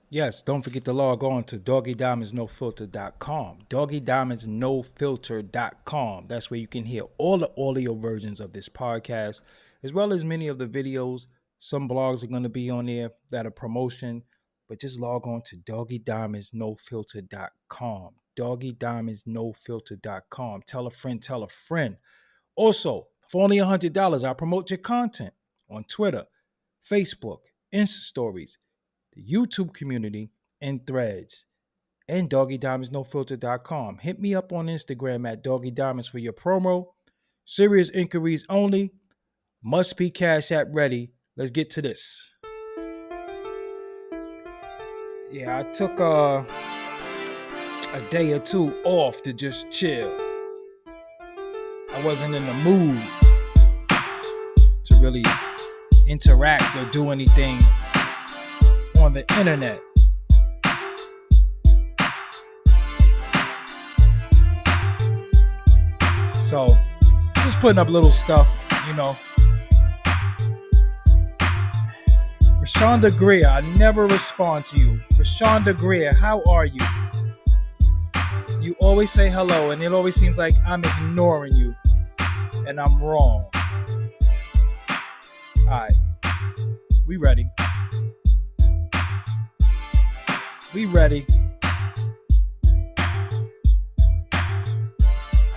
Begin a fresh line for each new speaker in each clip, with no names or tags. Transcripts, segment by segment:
Yes, don't forget to log on to doggydiamondsnofilter.com. Doggydiamondsnofilter.com. That's where you can hear all the audio versions of this podcast, as well as many of the videos. Some blogs are going to be on there that are promotion, but just log on to doggydiamondsnofilter.com. Doggydiamondsnofilter.com. Tell a friend, tell a friend. Also, for only $100, I promote your content on Twitter, Facebook, Insta Stories, the YouTube community, and threads. And doggydiamondsnofilter.com. Hit me up on Instagram at doggydiamonds for your promo. Serious inquiries only. Must be Cash App ready. Let's get to this. Yeah, I took a day or two off to just chill. I wasn't in the mood to really interact or do anything on the internet. So, just putting up little stuff, you know. Rashonda Greer, I never respond to you. Rashonda Greer, how are you? You always say hello, and it always seems like I'm ignoring you, and I'm wrong. Alright, we ready. We ready.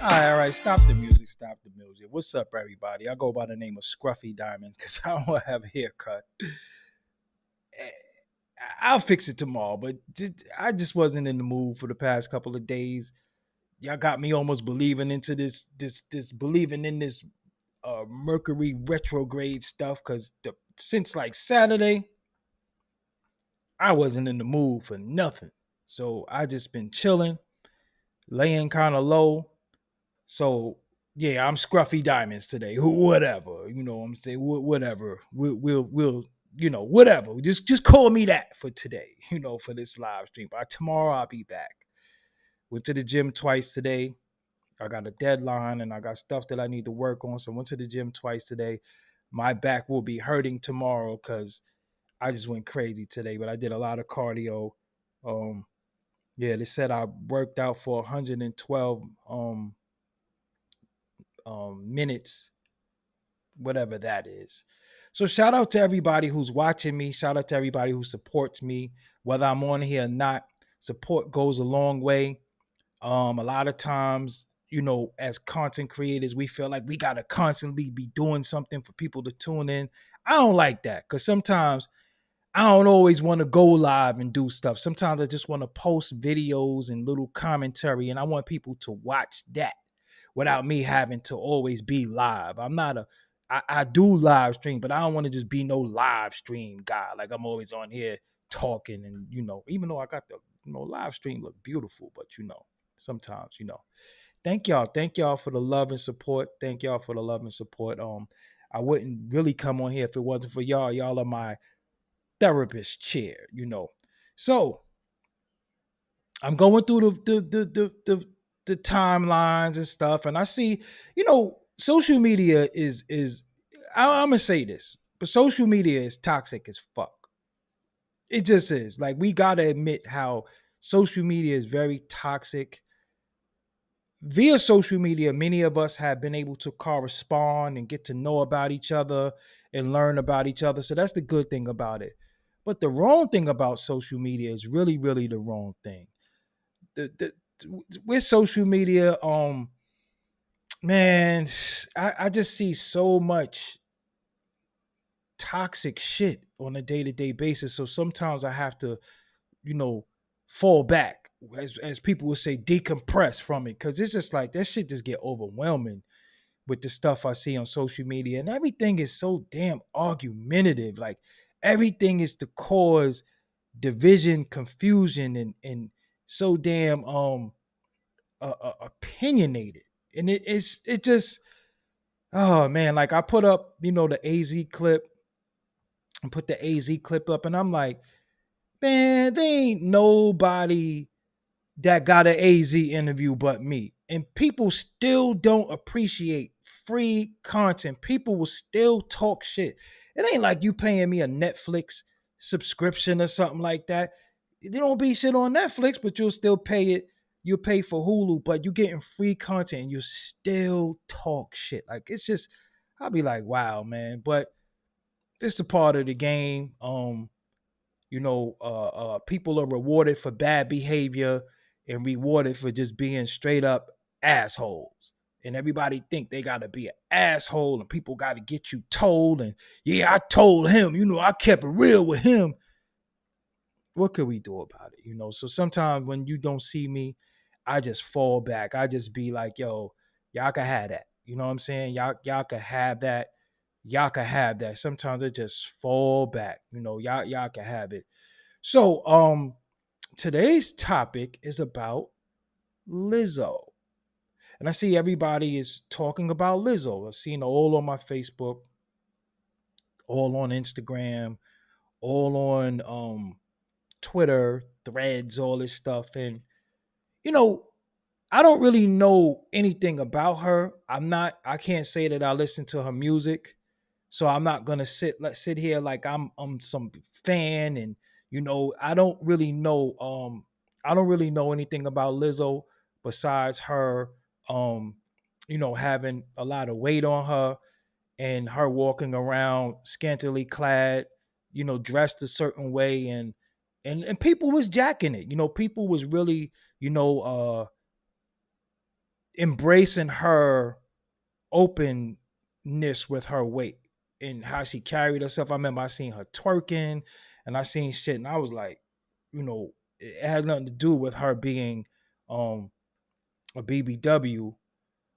Alright, stop the music, stop the music. What's up, everybody? I go by the name of Scruffy Diamonds because I don't have a haircut. I'll fix it tomorrow, but I just wasn't in the mood for the past couple of days. Y'all got me almost believing into this believing in this Mercury retrograde stuff because since like Saturday, I wasn't in the mood for nothing. So I just been chilling, laying kind of low. So yeah, I'm Scruffy Diamonds today. Whatever, you know what I'm saying. Whatever. We'll whatever. Just call me that for today. For this live stream. By tomorrow, I'll be back. Went to the gym twice today. I got a deadline and I got stuff that I need to work on. So I went to the gym twice today. My back will be hurting tomorrow because I just went crazy today. But I did a lot of cardio. Um, yeah, they said I worked out for 112 minutes, whatever that is. So shout out to everybody who's watching me. Shout out to everybody who supports me, whether I'm on here or not. Support goes a long way. A lot of times, as content creators, we feel like we gotta constantly be doing something for people to tune in. I don't like that because sometimes I don't always want to go live and do stuff. Sometimes I just want to post videos and little commentary, and I want people to watch that without me having to always be live. I do live stream, but I don't want to just be no live stream guy. Like I'm always on here talking and even though I got the live stream look beautiful, but sometimes. Thank y'all for the love and support. Thank y'all for the love and support. I wouldn't really come on here if it wasn't for y'all. Y'all are my therapist chair. So I'm going through the timelines and stuff, and I see, social media is I'm gonna say this, but social media is toxic as fuck. It just is. Like we gotta admit how social media is very toxic. Via social media, many of us have been able to correspond and get to know about each other and learn about each other. So that's the good thing about it. But the wrong thing about social media is really, really the wrong thing. The with social media, man, I just see so much toxic shit on a day-to-day basis. So sometimes I have to, you know, fall back, as people would say, decompress from it. Cause it's just like that shit just get overwhelming with the stuff I see on social media. And everything is so damn argumentative. Like everything is to cause division, confusion, and so damn opinionated. And it just, oh man, like I put up, the AZ clip and put the AZ clip up, and I'm like, man, there ain't nobody that got an AZ interview but me. And people still don't appreciate free content. People will still talk shit. It ain't like you paying me a Netflix subscription or something like that. there don't be shit on Netflix, but you'll still pay it. You'll pay for Hulu, but you're getting free content and you still talk shit. Like it's just, I'll be like, wow, man. But it's a part of the game. People are rewarded for bad behavior and rewarded for just being straight up assholes. And everybody think they gotta be an asshole, and people gotta get you told. And yeah, I told him, I kept it real with him. What could we do about it? So sometimes when you don't see me, I just fall back. I just be like, yo, y'all can have that. You know what I'm saying? Y'all can have that. Y'all can have that. Sometimes I just fall back. Y'all can have it. So today's topic is about Lizzo. And I see everybody is talking about Lizzo. I've seen all on my Facebook, all on Instagram, all on Twitter, threads, all this stuff. And, you know, I don't really know anything about her. I can't say that I listen to her music. So I'm not gonna sit here like I'm some fan. And I don't really know anything about Lizzo besides her um having a lot of weight on her and her walking around scantily clad, dressed a certain way. And people was jacking it. People was really, embracing her openness with her weight and how she carried herself. I remember I seen her twerking and I seen shit, and I was like, it had nothing to do with her being um a BBW,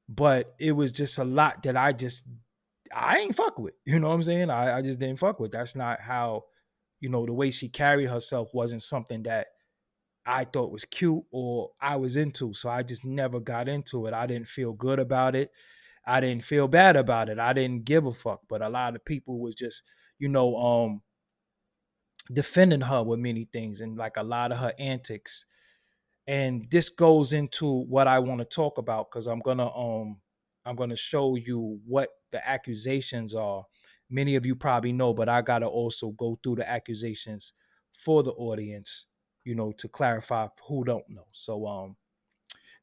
but it was just a lot that I ain't fuck with. You know what I'm saying? I just didn't fuck with. That's not how, the way she carried herself wasn't something that I thought was cute or I was into. So I just never got into it. I didn't feel good about it. I didn't feel bad about it. I didn't give a fuck. But a lot of people was just, defending her with many things and like a lot of her antics. And this goes into what I want to talk about because I'm gonna show you what the accusations are. Many of you probably know, but I gotta also go through the accusations for the audience, to clarify who don't know. So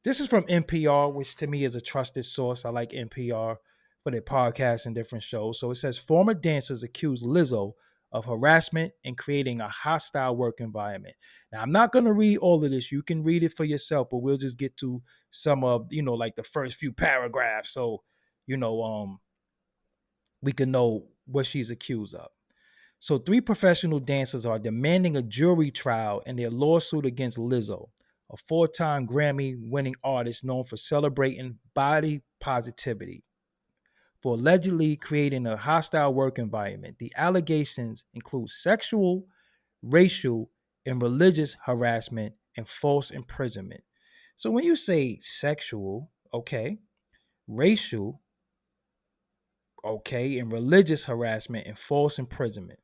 this is from NPR, which to me is a trusted source. I like NPR for their podcasts and different shows. So it says former dancers accuse Lizzo of harassment and creating a hostile work environment. Now, I'm not going to read all of this. You can read it for yourself, but we'll just get to some of, like the first few paragraphs. So, you know, um, we can know what she's accused of. So, three professional dancers are demanding a jury trial in their lawsuit against Lizzo, a four-time Grammy-winning artist known for celebrating body positivity, for allegedly creating a hostile work environment. The allegations include sexual, racial, and religious harassment and false imprisonment. So, when you say sexual, okay, racial, okay, and religious harassment and false imprisonment.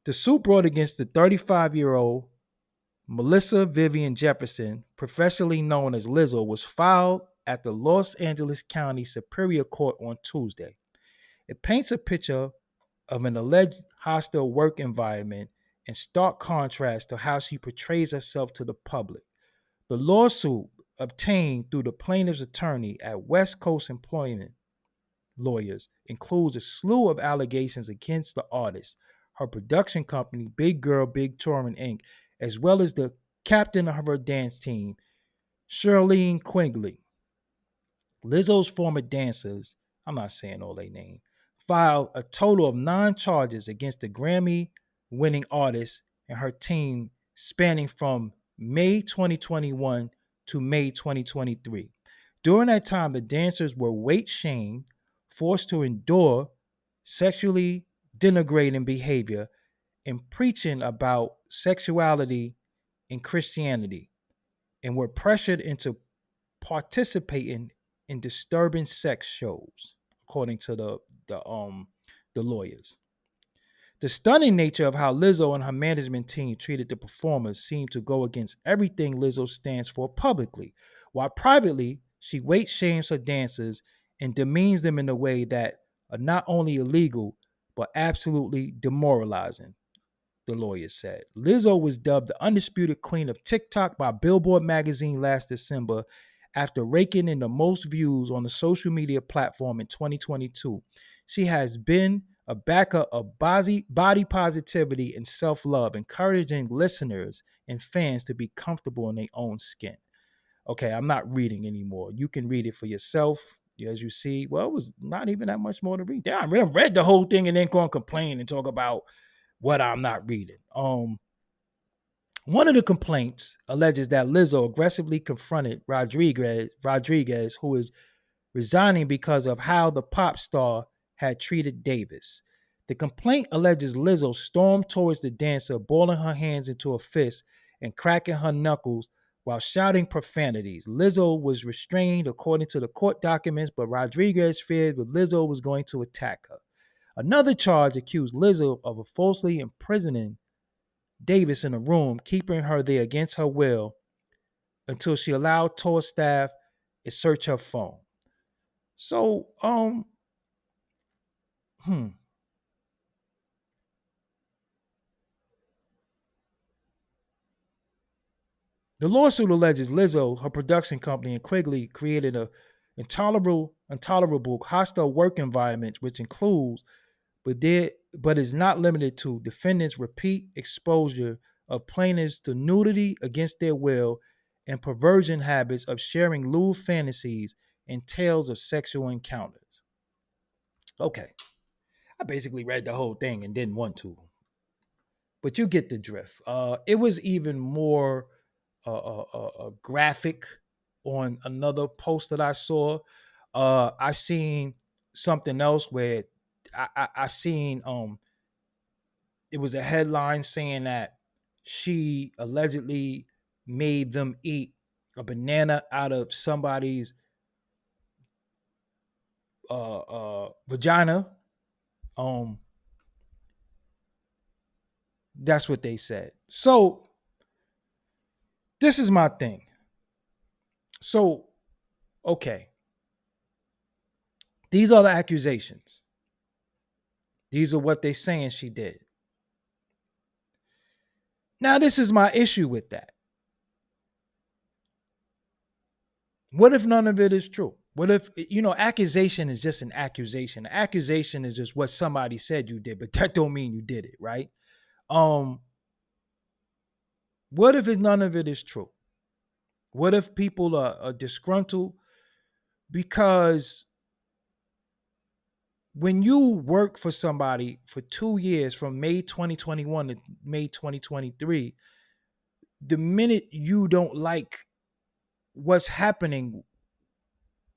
The suit brought against the 35-year-old Melissa Vivian Jefferson, professionally known as Lizzo, was filed at the Los Angeles County Superior Court on Tuesday. It paints a picture of an alleged hostile work environment in stark contrast to how she portrays herself to the public. The lawsuit, obtained through the plaintiff's attorney at West Coast Employment Lawyers, includes a slew of allegations against the artist, her production company, Big Girl Big Touring Inc., as well as the captain of her dance team, Shirlene Quigley. Lizzo's former dancers, I'm not saying all their name, filed a total of 9 charges against the Grammy winning artist and her team spanning from May 2021 to May 2023. During that time, the dancers were weight shamed, forced to endure sexually denigrating behavior, and preaching about sexuality and Christianity, and were pressured into participating in disturbing sex shows, according to the lawyers. The stunning nature of how Lizzo and her management team treated the performers seemed to go against everything Lizzo stands for publicly, while privately she weight shames her dancers and demeans them in a way that are not only illegal but absolutely demoralizing. the lawyer said. Lizzo was dubbed the undisputed queen of TikTok by Billboard magazine last December after raking in the most views on the social media platform in 2022. She has been a backer of body positivity and self love, encouraging listeners and fans to be comfortable in their own skin. Okay, I'm not reading anymore. You can read it for yourself. As you see, well, it was not even that much more to read. Damn, I read the whole thing and then go and complain and talk about what I'm not reading. One of the complaints alleges that Lizzo aggressively confronted Rodriguez, who is resigning because of how the pop star had treated Davis. The complaint alleges Lizzo stormed towards the dancer, balling her hands into a fist and cracking her knuckles while shouting profanities. Lizzo was restrained according to the court documents, but Rodriguez feared that Lizzo was going to attack her. Another charge accused Lizzo of falsely imprisoning Davis in a room, keeping her there against her will until she allowed tour staff to search her phone. So, hmm. The lawsuit alleges Lizzo, her production company, and Quigley created a intolerable, hostile work environment, which includes, but is not limited to, defendants' repeat exposure of plaintiffs to nudity against their will and perversion habits of sharing lewd fantasies and tales of sexual encounters. Okay, I basically read the whole thing and didn't want to, but you get the drift. It was even more graphic on another post that I saw. I seen something else where I seen it was a headline saying that she allegedly made them eat a banana out of somebody's vagina. Um, that's what they said. So this is my thing. So okay, these are the accusations. These are what they saying she did. Now, this is my issue with that. What if none of it is true? What if, accusation is just an accusation. Accusation is just what somebody said you did, but that don't mean you did it, right? Um, what if none of it is true? What if people are disgruntled because when you work for somebody for 2 years from May 2021 to May 2023, the minute you don't like what's happening,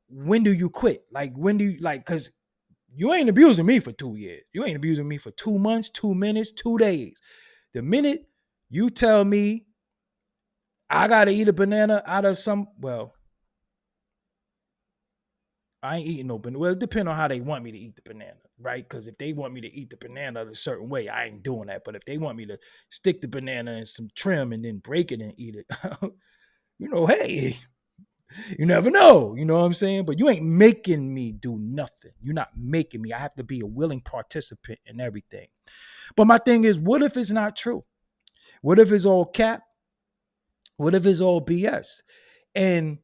when do you quit? Like, when do you, like, because you ain't abusing me for 2 years. You ain't abusing me for 2 months, 2 minutes, 2 days. The minute you tell me I got to eat a banana out of well, I ain't eating no banana. Well, it depends on how they want me to eat the banana, right? Because if they want me to eat the banana a certain way, I ain't doing that. But if they want me to stick the banana in some trim and then break it and eat it, hey, you never know. You know what I'm saying? But you ain't making me do nothing. You're not making me. I have to be a willing participant in everything. But my thing is, what if it's not true? What if it's all cap? What if it's all BS? And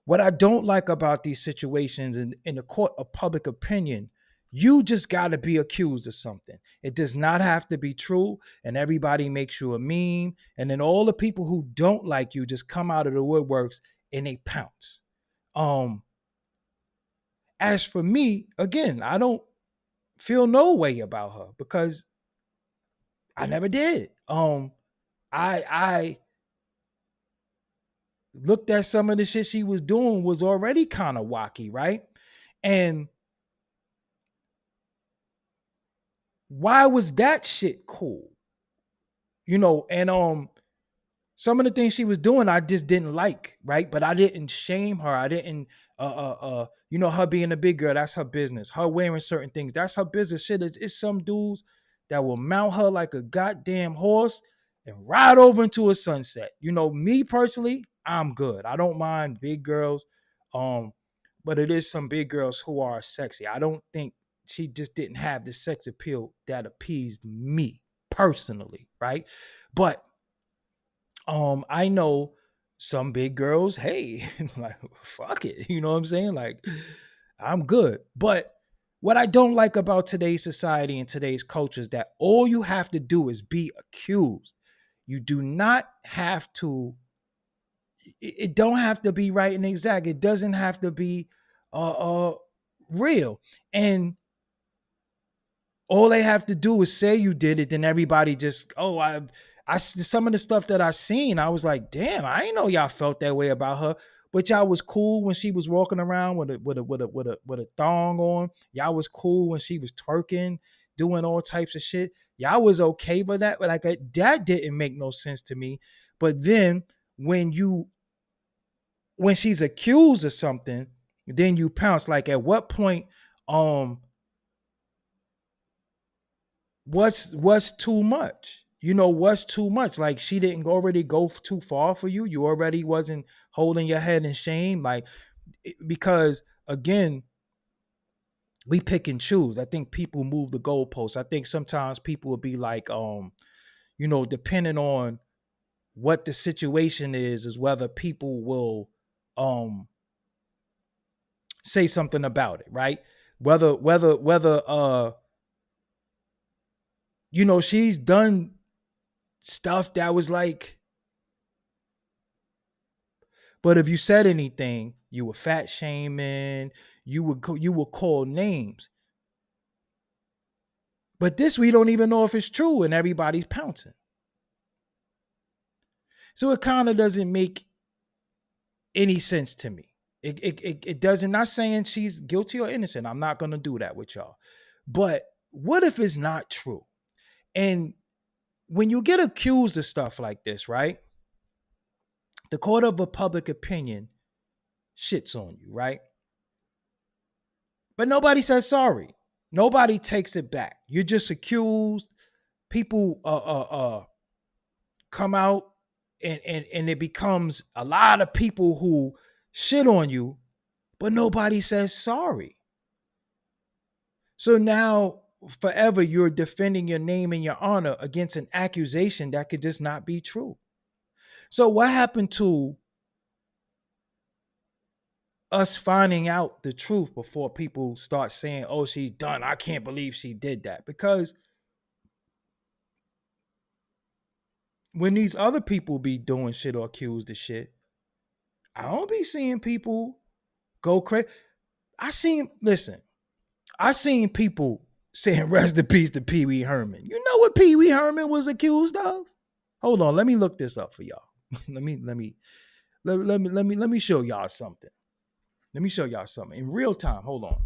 what I don't like about these situations in the court of public opinion, you just got to be accused of something. It does not have to be true. And everybody makes you a meme. And then all the people who don't like you just come out of the woodworks and they pounce. As for me, again, I don't feel no way about her because I never did. I looked at some of the shit she was doing was already kind of wacky, right? And why was that shit cool? And some of the things she was doing I just didn't like, right? But I didn't shame her. I didn't her being a big girl, that's her business. Her wearing certain things, that's her business. Shit, it's some dudes that will mount her like a goddamn horse and ride over into a sunset. Me personally, I'm good. I don't mind big girls. But it is some big girls who are sexy. I don't think she just didn't have the sex appeal that appeased me personally, right? But I know some big girls, hey, like fuck it. You know what I'm saying? Like, I'm good. But what I don't like about today's society and today's culture is that all you have to do is be accused. You do not have to, it don't have to be right and exact. It doesn't have to be real. And all they have to do is say you did it, then everybody just, oh, some of the stuff that I seen, I was like, damn, I didn't know y'all felt that way about her. But y'all was cool when she was walking around with a thong on. Y'all was cool when she was twerking, doing all types of shit. Y'all was okay with that, but like that didn't make no sense to me. But then when you when she's accused of something, then you pounce. Like at what point, um, what's too much? You know, what's too much? Like she didn't already go too far for you. You already wasn't holding your head in shame. Like because again, we pick and choose. I think people move the goalposts. I think sometimes people will be like, depending on what the situation is whether people will um say something about it, right? Whether she's done stuff that was like, but if you said anything, you were fat shaming, you would call names. But this we don't even know if it's true, and everybody's pouncing. So it kind of doesn't make any sense to me. It doesn't. Not saying she's guilty or innocent. I'm not gonna do that with y'all. But what if it's not true? And when you get accused of stuff like this, right? The court of a public opinion shits on you, right? But nobody says sorry. Nobody takes it back. You're just accused. People come out and it becomes a lot of people who shit on you, but nobody says sorry. So now forever you're defending your name and your honor against an accusation that could just not be true. So what happened to us finding out the truth before people start saying, oh, she's done, I can't believe she did that? Because when these other people be doing shit or accused of shit, I don't be seeing people go crazy. I seen people saying rest in peace to Pee Wee Herman. You know what Pee Wee Herman was accused of? Hold on, let me look this up for y'all. Let me show y'all something. Let me show y'all something in real time. Hold on.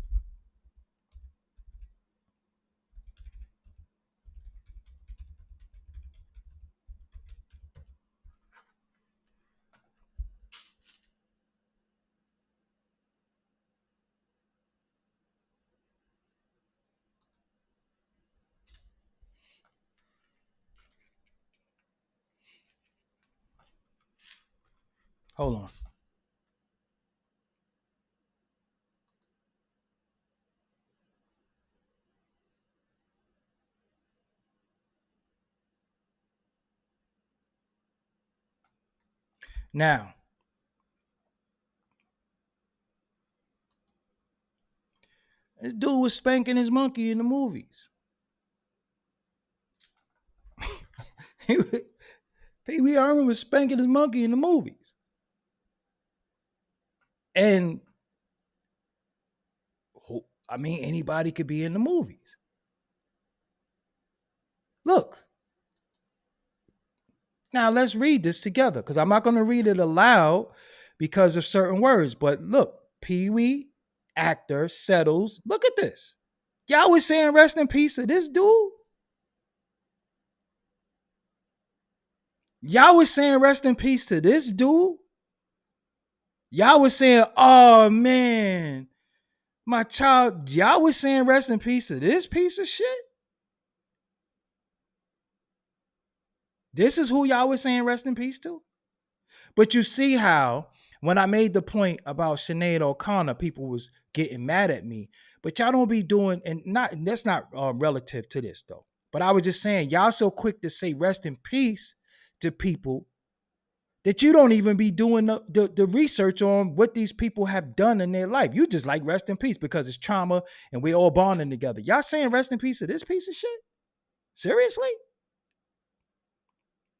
Hold on. Now, this dude was spanking his monkey in the movies. Pee Wee Herman was spanking his monkey in the movies. And I mean, anybody could be in the movies. Look. Now let's read this together because I'm not going to read it aloud because of certain words. But look, Pee Wee, actor, settles. Look at this. Y'all was saying rest in peace to this dude. Y'all was saying rest in peace to this dude. Y'all was saying, oh man, my child. Y'all was saying rest in peace to this piece of shit. This is who y'all was saying rest in peace to. But you see how when I made the point about Sinead O'Connor, people was getting mad at me. But y'all don't be doing, and not that's not relative to this though. But I was just saying, y'all so quick to say rest in peace to people that you don't even be doing the research on what these people have done in their life. You just like rest in peace because it's trauma and we're all bonding together. Y'all saying rest in peace to this piece of shit? Seriously?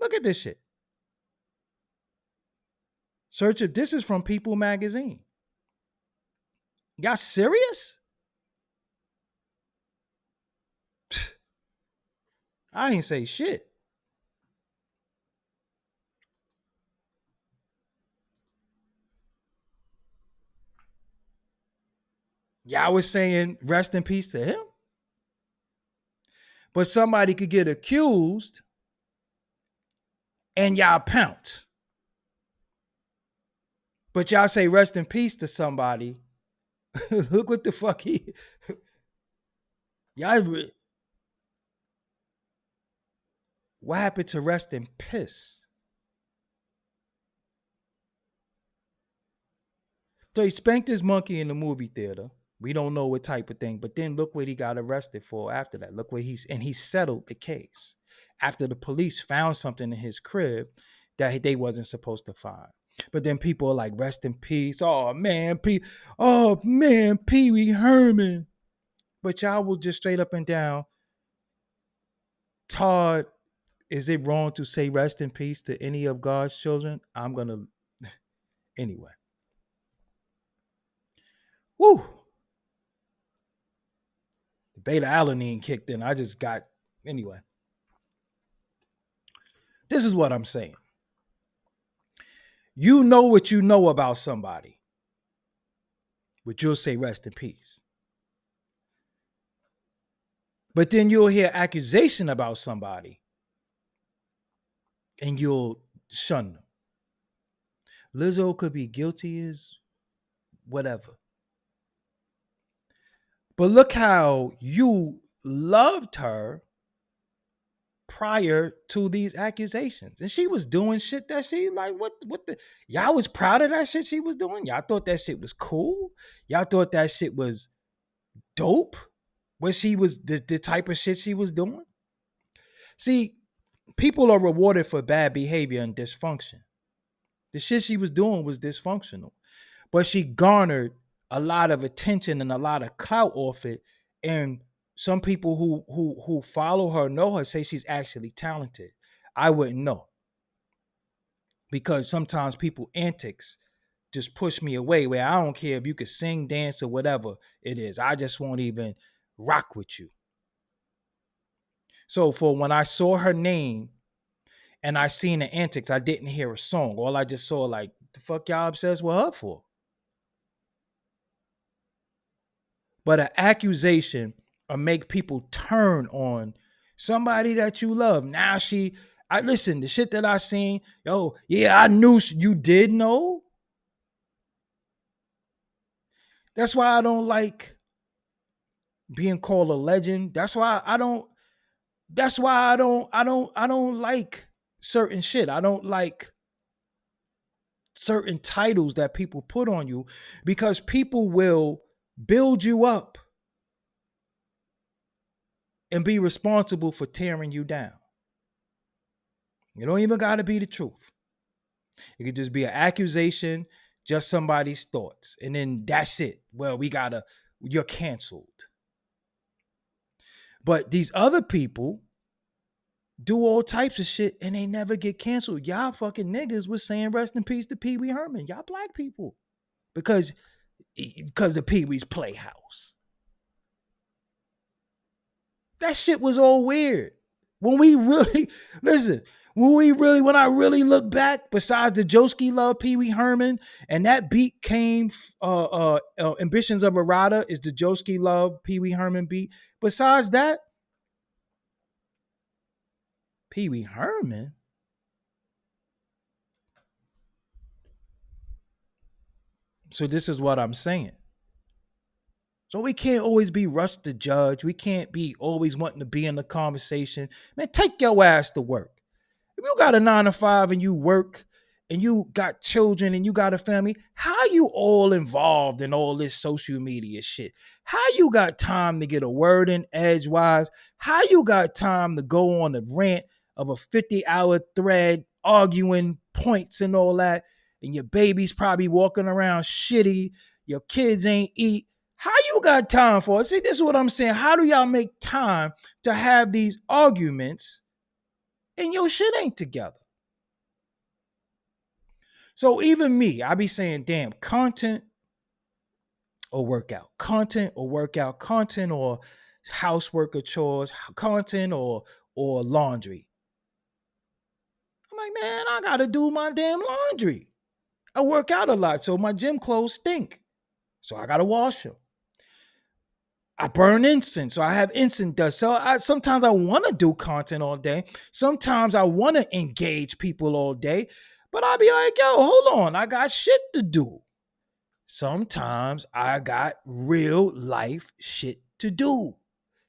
Look at this shit. Search if this is from People magazine. Y'all serious? I ain't say shit. Y'all was saying rest in peace to him. But somebody could get accused and y'all pounce. But y'all say rest in peace to somebody. Look what the fuck he. Y'all. What happened to rest in piss? So he spanked his monkey in the movie theater. We don't know what type of thing, but then look what he got arrested for after that. Look what he settled the case after the police found something in his crib that they wasn't supposed to find. But then people are like, rest in peace. Oh man, Pee Wee Herman. But y'all will just straight up and down. Todd, is it wrong to say rest in peace to any of God's children? I'm gonna anyway. Woo. The beta alanine kicked in. I just got anyway. This is what I'm saying. You know what you know about somebody, but you'll say rest in peace. But then you'll hear accusation about somebody and you'll shun them. Lizzo could be guilty as whatever. But look how you loved her prior to these accusations. And she was doing shit that she like, what the, y'all was proud of that shit she was doing? Y'all thought that shit was cool? Y'all thought that shit was dope? What she was, the type of shit she was doing? See, people are rewarded for bad behavior and dysfunction. The shit she was doing was dysfunctional. But she garnered a lot of attention and a lot of clout off it. And some people who follow her, know her, say she's actually talented. I wouldn't know. Because sometimes people antics just push me away, where I don't care if you could sing, dance, or whatever it is. I just won't even rock with you. So for when I saw her name and I seen the antics, I didn't hear a song. All I just saw, like, the fuck y'all obsessed with her for? But an accusation or make people turn on somebody that you love. Now I listen, the shit that I seen, yo, yeah, I knew you did know. That's why I don't like being called a legend. That's why I don't like certain shit. I don't like certain titles that people put on you, because people will build you up and be responsible for tearing you down. You don't even got to be the truth. It could just be an accusation, just somebody's thoughts. And then that's it. Well, you're canceled. But these other people do all types of shit and they never get canceled. Y'all fucking niggas was saying rest in peace to Pee Wee Herman. Y'all black people. Because the Pee Wee's Playhouse. That shit was all weird. When I really look back, besides the Joski love Pee Wee Herman, and that beat came, Ambitions of a Rider is the Joski love Pee Wee Herman beat. Besides that, Pee Wee Herman? So this is what I'm saying. So we can't always be rushed to judge. We can't be always wanting to be in the conversation. Man, take your ass to work. If you got a 9 to 5 and you work and you got children and you got a family, how you all involved in all this social media shit? How you got time to get a word in edgewise? How you got time to go on a rant of a 50-hour thread arguing points and all that? And your baby's probably walking around shitty. Your kids ain't eat. How you got time for it? See, this is what I'm saying. How do y'all make time to have these arguments and your shit ain't together? So even me, I be saying, damn, content or workout, content or workout, content or housework or chores, content or laundry. I'm like, man, I gotta do my damn laundry. I work out a lot, so my gym clothes stink. So I gotta wash them. I burn incense, so I have incense dust. So sometimes I want to do content all day. Sometimes I want to engage people all day, but I'll be like, yo, hold on, I got shit to do. Sometimes I got real life shit to do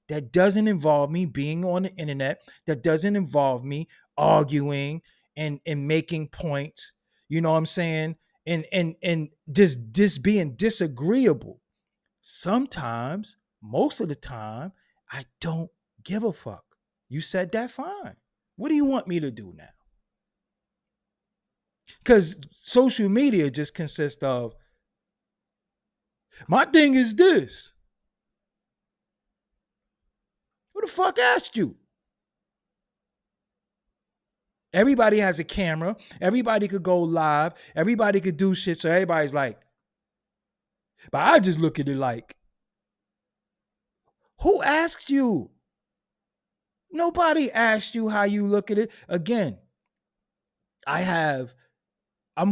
that doesn't involve me being on the internet, that doesn't involve me arguing and making points. You know what I'm saying? And just being disagreeable. Sometimes, most of the time, I don't give a fuck. You said that, fine. What do you want me to do now? Because social media just consists of, my thing is this. Who the fuck asked you? Everybody has a camera. Everybody could go live. Everybody could do shit. So everybody's like, but I just look at it like, who asked you? Nobody asked you how you look at it. Again, I'm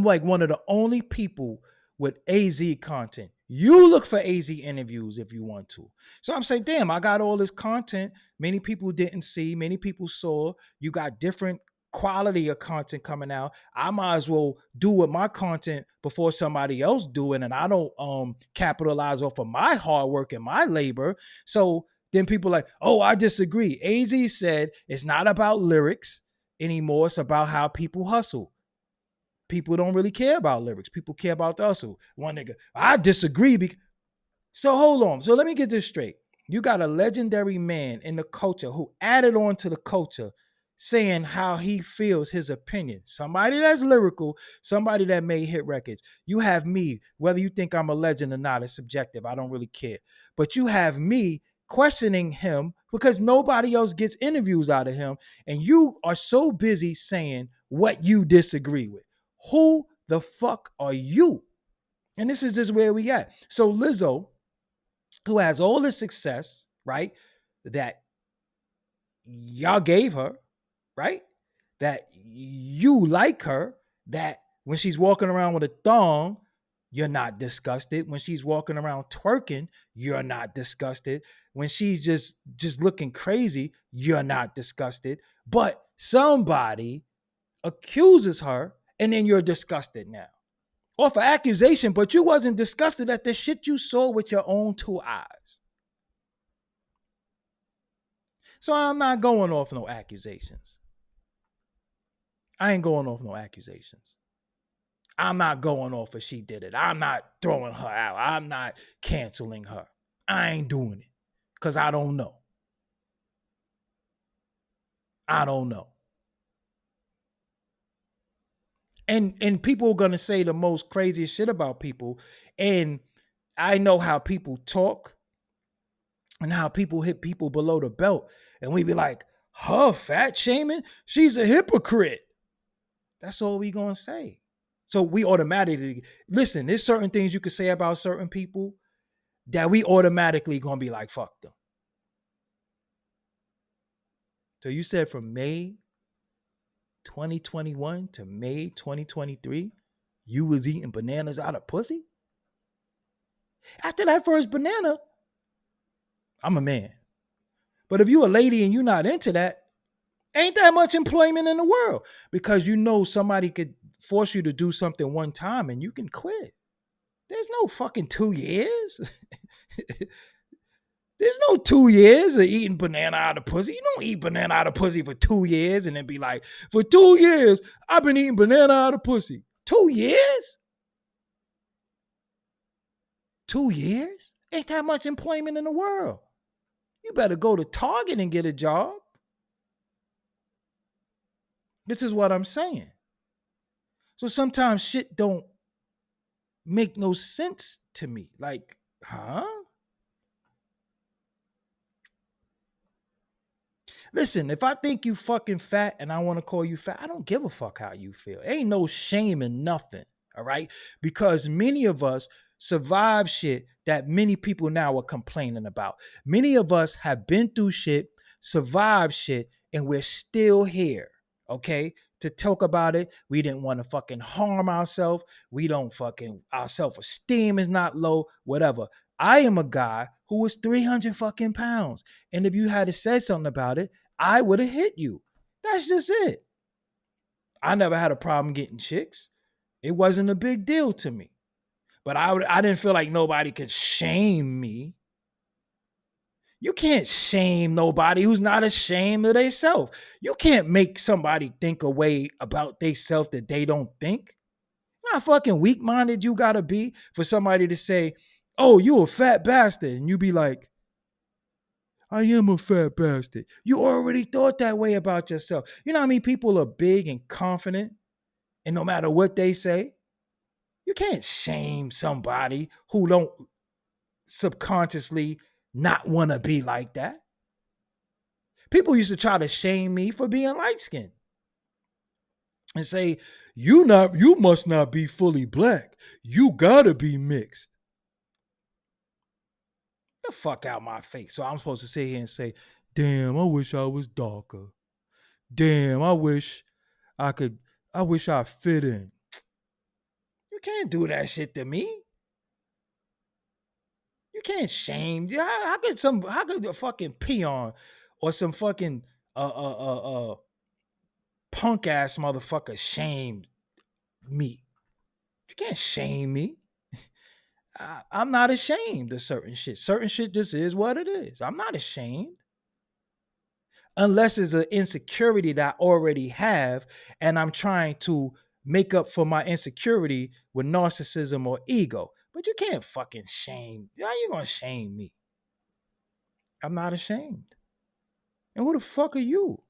like one of the only people with AZ content. You look for AZ interviews if you want to. So I'm saying, damn, I got all this content. Many people didn't see, many people saw. You got different quality of content coming out. I might as well do with my content before somebody else do it, and I don't capitalize off of my hard work and my labor. So then people are like, oh, I disagree. AZ said it's not about lyrics anymore. It's about how people hustle. People don't really care about lyrics. People care about the hustle. One nigga, I disagree. So hold on. So let me get this straight. You got a legendary man in the culture who added on to the culture saying how he feels, his opinion. Somebody that's lyrical, somebody that made hit records. You have me, whether you think I'm a legend or not, it's subjective. I don't really care. But you have me questioning him because nobody else gets interviews out of him. And you are so busy saying what you disagree with. Who the fuck are you? And this is just where we at. So Lizzo, who has all the success, right, that y'all gave her, right, that you like her, that when she's walking around with a thong, you're not disgusted. When she's walking around twerking, you're not disgusted. When she's just looking crazy, you're not disgusted. But somebody accuses her, and then you're disgusted now. Off an accusation, but you wasn't disgusted at the shit you saw with your own two eyes. So I'm not going off no accusations. I ain't going off no accusations. I'm not going off if she did it. I'm not throwing her out. I'm not canceling her. I ain't doing it because I don't know. I don't know. And people are gonna say the most craziest shit about people. And I know how people talk and how people hit people below the belt. And we be like, her fat shaming, she's a hypocrite. That's all we gonna say. So we automatically, listen, there's certain things you can say about certain people that we automatically gonna be like, fuck them. So you said from May 2021 to May 2023, you was eating bananas out of pussy? After that first banana, I'm a man. But if you a lady and you not into that, ain't that much employment in the world, because you know somebody could force you to do something one time and you can quit. There's no fucking 2 years. There's no 2 years of eating banana out of pussy. You don't eat banana out of pussy for 2 years and then be like, for 2 years, I've been eating banana out of pussy. 2 years? 2 years? Ain't that much employment in the world. You better go to Target and get a job. This is what I'm saying. So sometimes shit don't make no sense to me. Like, huh? Listen, if I think you fucking fat and I want to call you fat, I don't give a fuck how you feel. Ain't no shame in nothing. All right. Because many of us survive shit that many people now are complaining about. Many of us have been through shit, survived shit, and we're still here. Okay. To talk about it. We didn't want to fucking harm ourselves. We don't fucking, our self esteem is not low, whatever. I am a guy who was 300 fucking pounds. And if you had to say something about it, I would have hit you. That's just it. I never had a problem getting chicks. It wasn't a big deal to me. But I didn't feel like nobody could shame me. You can't shame nobody who's not ashamed of themselves. You can't make somebody think a way about themselves that they don't think. How fucking weak-minded you gotta be for somebody to say, oh, you a fat bastard. And you be like, I am a fat bastard. You already thought that way about yourself. You know what I mean? People are big and confident, and no matter what they say, you can't shame somebody who don't subconsciously not want to be like that. People used to try to shame me for being light-skinned and say, you must not be fully black. You gotta be mixed. The fuck out my face. So I'm supposed to sit here and say, damn, I wish I was darker. Damn, I wish I fit in. You can't do that shit to me. You can't shame. How could a fucking peon or some fucking punk ass motherfucker shame me? You can't shame me. I'm not ashamed of certain shit. Certain shit just is what it is. I'm not ashamed. Unless it's an insecurity that I already have and I'm trying to make up for my insecurity with narcissism or ego. But you can't fucking shame. How you gonna shame me? I'm not ashamed. And who the fuck are you?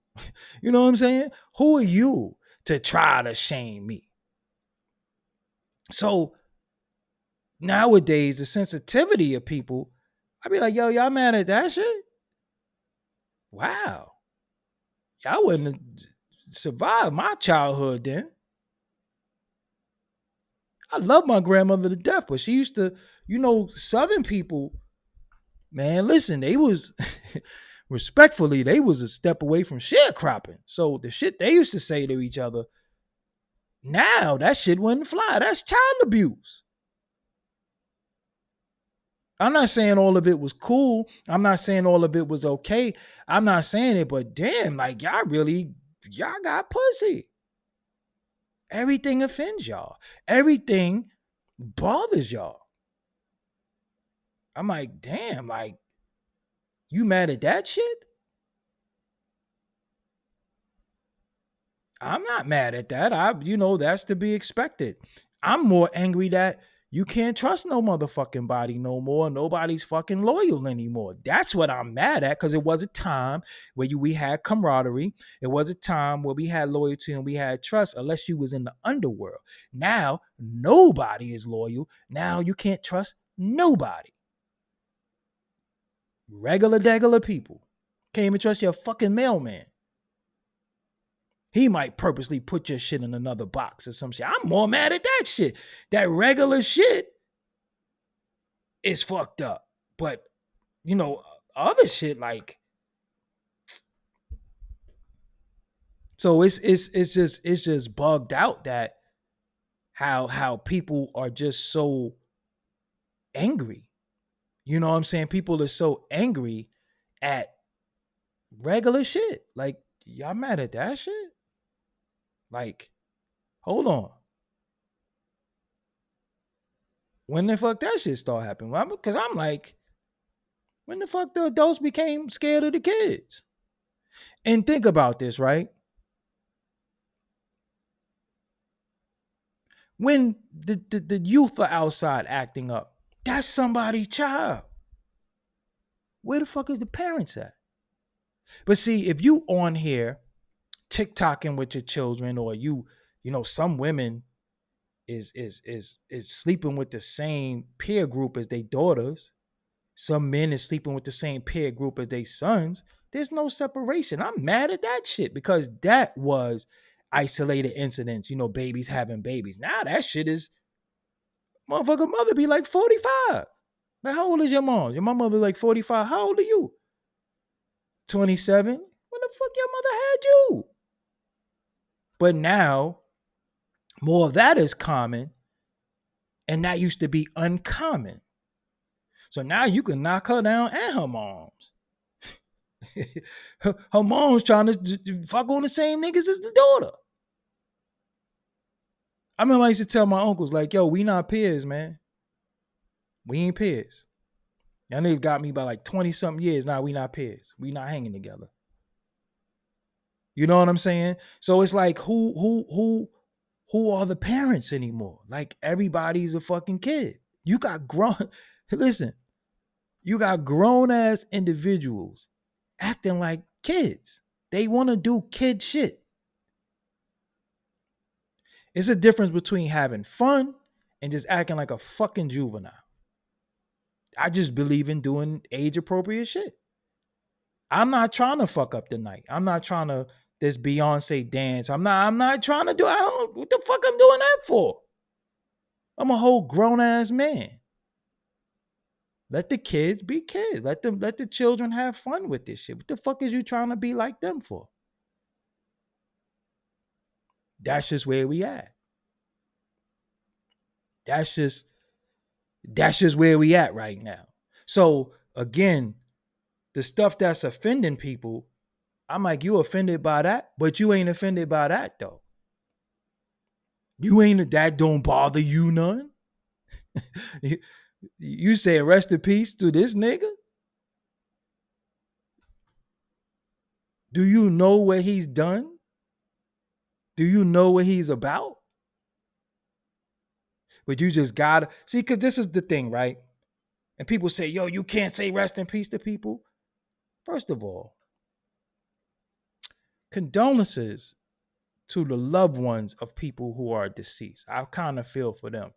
You know what I'm saying? Who are you to try to shame me? So nowadays, the sensitivity of people, I be like, yo, y'all mad at that shit? Wow. Y'all wouldn't have survived my childhood then. I love my grandmother to death, but she used to, Southern people, man, listen, they was respectfully, they was a step away from sharecropping. So the shit they used to say to each other, now that shit wouldn't fly. That's child abuse. I'm not saying all of it was cool. I'm not saying all of it was okay. I'm not saying it, but damn, like y'all got pussy. Everything offends y'all. Everything bothers y'all. I'm like, damn, like, you mad at that shit? I'm not mad at that. That's to be expected. I'm more angry that you can't trust no motherfucking body no more. Nobody's fucking loyal anymore. That's what I'm mad at, because it was a time where we had camaraderie. It was a time where we had loyalty and we had trust, unless you was in the underworld. Now, nobody is loyal. Now you can't trust nobody. Regular people. Can't even trust your fucking mailman. He might purposely put your shit in another box or some shit. I'm more mad at that shit. That regular shit is fucked up. But, other shit, like, so it's just bugged out that how people are just so angry. You know what I'm saying? People are so angry at regular shit. Like, y'all mad at that shit? Like, hold on. When the fuck that shit start happening? Because I'm like, When the fuck the adults became scared of the kids? And think about this, right? When the youth are outside acting up, that's somebody's child. Where the fuck is the parents at? But see, if you on here TikToking with your children, or some women is sleeping with the same peer group as their daughters. Some men is sleeping with the same peer group as their sons. There's no separation. I'm mad at that shit because that was isolated incidents, babies having babies. Now that shit is motherfucker mother be like 45. Like, how old is your mom? Your mother like 45. How old are you? 27. When the fuck your mother had you? But now more of that is common, and that used to be uncommon. So now you can knock her down and her moms. her mom's trying to fuck on the same niggas as the daughter. I remember I used to tell my uncles, like, yo, we not peers, man. We ain't peers. Y'all niggas got me by like 20-something years. Now we not peers. We not hanging together. You know what I'm saying? So it's like, who are the parents anymore? Like, everybody's a fucking kid. You got grown, listen, you got grown ass individuals acting like kids. They want to do kid shit. It's a difference between having fun and just acting like a fucking juvenile. I just believe in doing age appropriate shit. I'm not trying to fuck up the night. I'm not trying to this Beyonce dance. I'm not trying to do, what the fuck I'm doing that for? I'm a whole grown ass man. Let the kids be kids. Let the children have fun with this shit. What the fuck is you trying to be like them for? That's just where we at. That's just where we at right now. So again, the stuff that's offending people, I'm like, you offended by that, but you ain't offended by that though. You ain't, that don't bother you none. You say rest in peace to this nigga? Do you know what he's done? Do you know what he's about? But you just gotta see, because this is the thing, right? And people say, yo, you can't say rest in peace to people. First of all, condolences to the loved ones of people who are deceased. I kind of feel for them.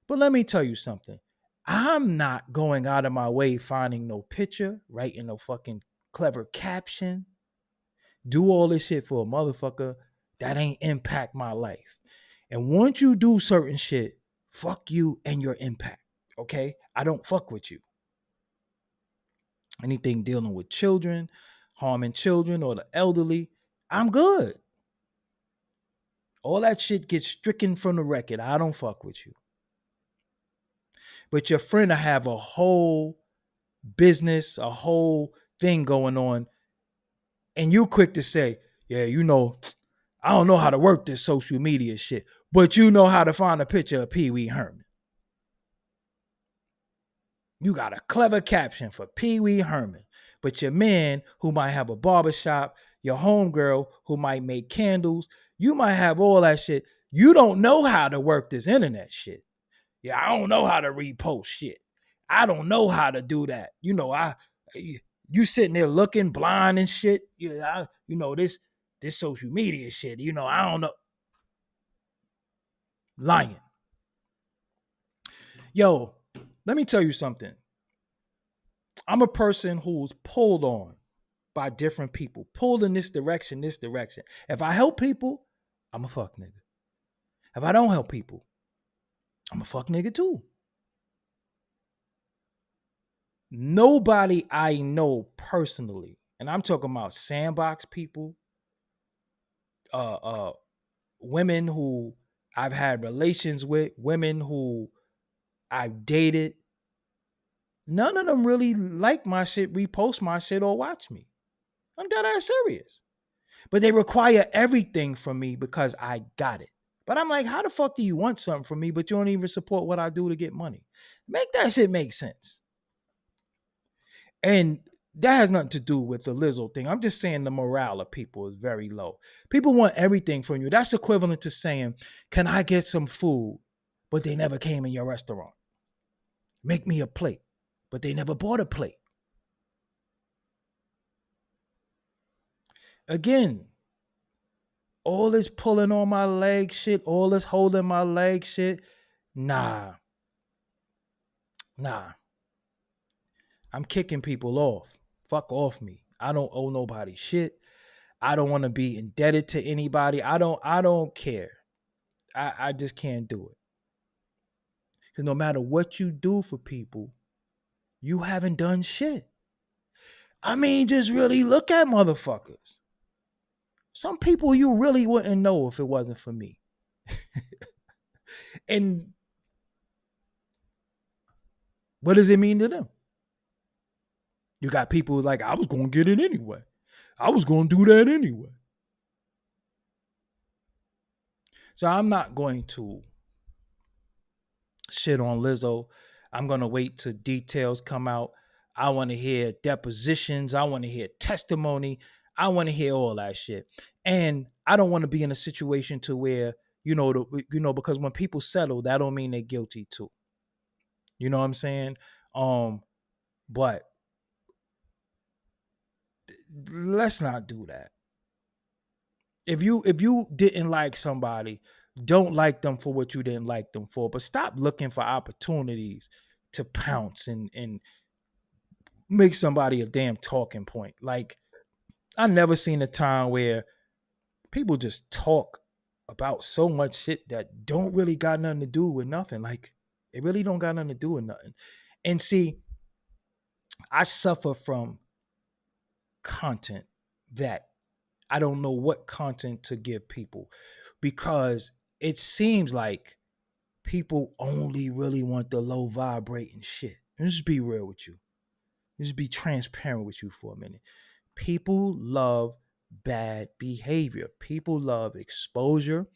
But let me tell you something. I'm not going out of my way finding no picture, writing no fucking clever caption, do all this shit for a motherfucker that ain't impact my life. And once you do certain shit, fuck you and your impact. Okay? I don't fuck with you. Anything dealing with children, harming children or the elderly, I'm good. All that shit gets stricken from the record. I don't fuck with you. But your friend will have a whole business, a whole thing going on, and you quick to say, yeah, I don't know how to work this social media shit, but you know how to find a picture of Pee Wee Herman. You got a clever caption for Pee Wee Herman, but your man who might have a barbershop, your homegirl who might make candles, you might have all that shit. You don't know how to work this internet shit. Yeah, I don't know how to repost shit. I don't know how to do that. You sitting there looking blind and shit. Yeah, this social media shit. I don't know. Lying. Yo, let me tell you something. I'm a person who's pulled on by different people, pulled in this direction, this direction. If I help people, I'm a fuck nigga. If I don't help people, I'm a fuck nigga too. Nobody I know personally, and I'm talking about sandbox people, women who I've had relations with, women who I've dated, none of them really like my shit, repost my shit, or watch me. I'm dead ass serious. But they require everything from me because I got it. But I'm like, how the fuck do you want something from me, but you don't even support what I do to get money? Make that shit make sense. And that has nothing to do with the Lizzo thing. I'm just saying the morale of people is very low. People want everything from you. That's equivalent to saying, "Can I get some food?" But they never came in your restaurant. Make me a plate. But they never bought a plate. Again, all this pulling on my leg shit, all this holding my leg shit. Nah, nah. I'm kicking people off. Fuck off me. I don't owe nobody shit. I don't want to be indebted to anybody. I don't care. I just can't do it. Because no matter what you do for people, you haven't done shit. I mean, just really look at motherfuckers. Some people you really wouldn't know if it wasn't for me. And what does it mean to them? You got people like, I was going to get it anyway. I was going to do that anyway. So I'm not going to shit on Lizzo. I'm going to wait till details come out. I want to hear depositions. I want to hear testimony. I want to hear all that shit. And I don't want to be in a situation to where, because when people settle, that don't mean they're guilty too. You know what I'm saying? But let's not do that. If you didn't like somebody, don't like them for what you didn't like them for, but stop looking for opportunities to pounce and make somebody a damn talking point. Like, I never seen a time where people just talk about so much shit that don't really got nothing to do with nothing. Like, it really don't got nothing to do with nothing. And see, I suffer from content that I don't know what content to give people, because it seems like people only really want the low vibrating shit. Let's just be real with you. Let's just be transparent with you for a minute. People love bad behavior. People love exposure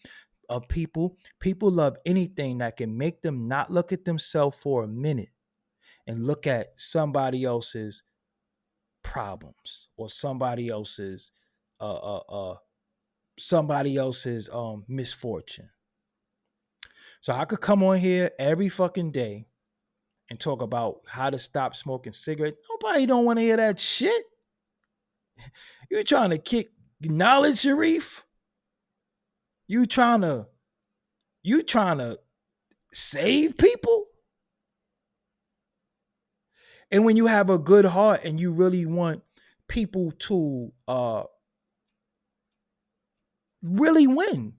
of people. People love anything that can make them not look at themselves for a minute and look at somebody else's problems or uh uh uh somebody else's misfortune. So I could come on here every fucking day and talk about how to stop smoking cigarettes. Nobody don't want to hear that shit. You trying to kick knowledge, Sharif? You trying to save people? And when you have a good heart and you really want people to really win,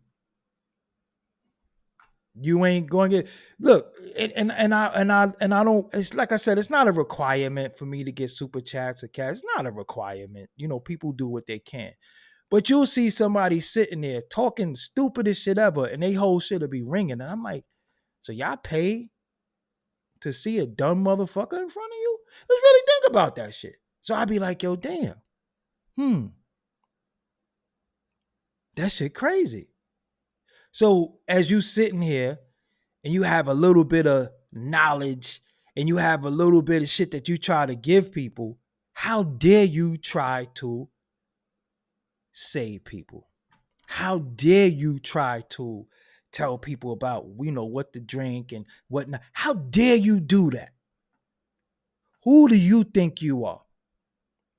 you ain't going to get, look, and I don't, it's like I said, it's not a requirement for me to get super chats or cats. It's not a requirement. People do what they can. But you'll see somebody sitting there talking stupidest shit ever, and they whole shit will be ringing. And I'm like, so y'all pay to see a dumb motherfucker in front of you? Let's really think about that shit. So I'd be like, yo, damn. That shit crazy. So as you sitting here and you have a little bit of knowledge and you have a little bit of shit that you try to give people, how dare you try to save people? How dare you try to tell people about, what to drink and whatnot? How dare you do that? Who do you think you are?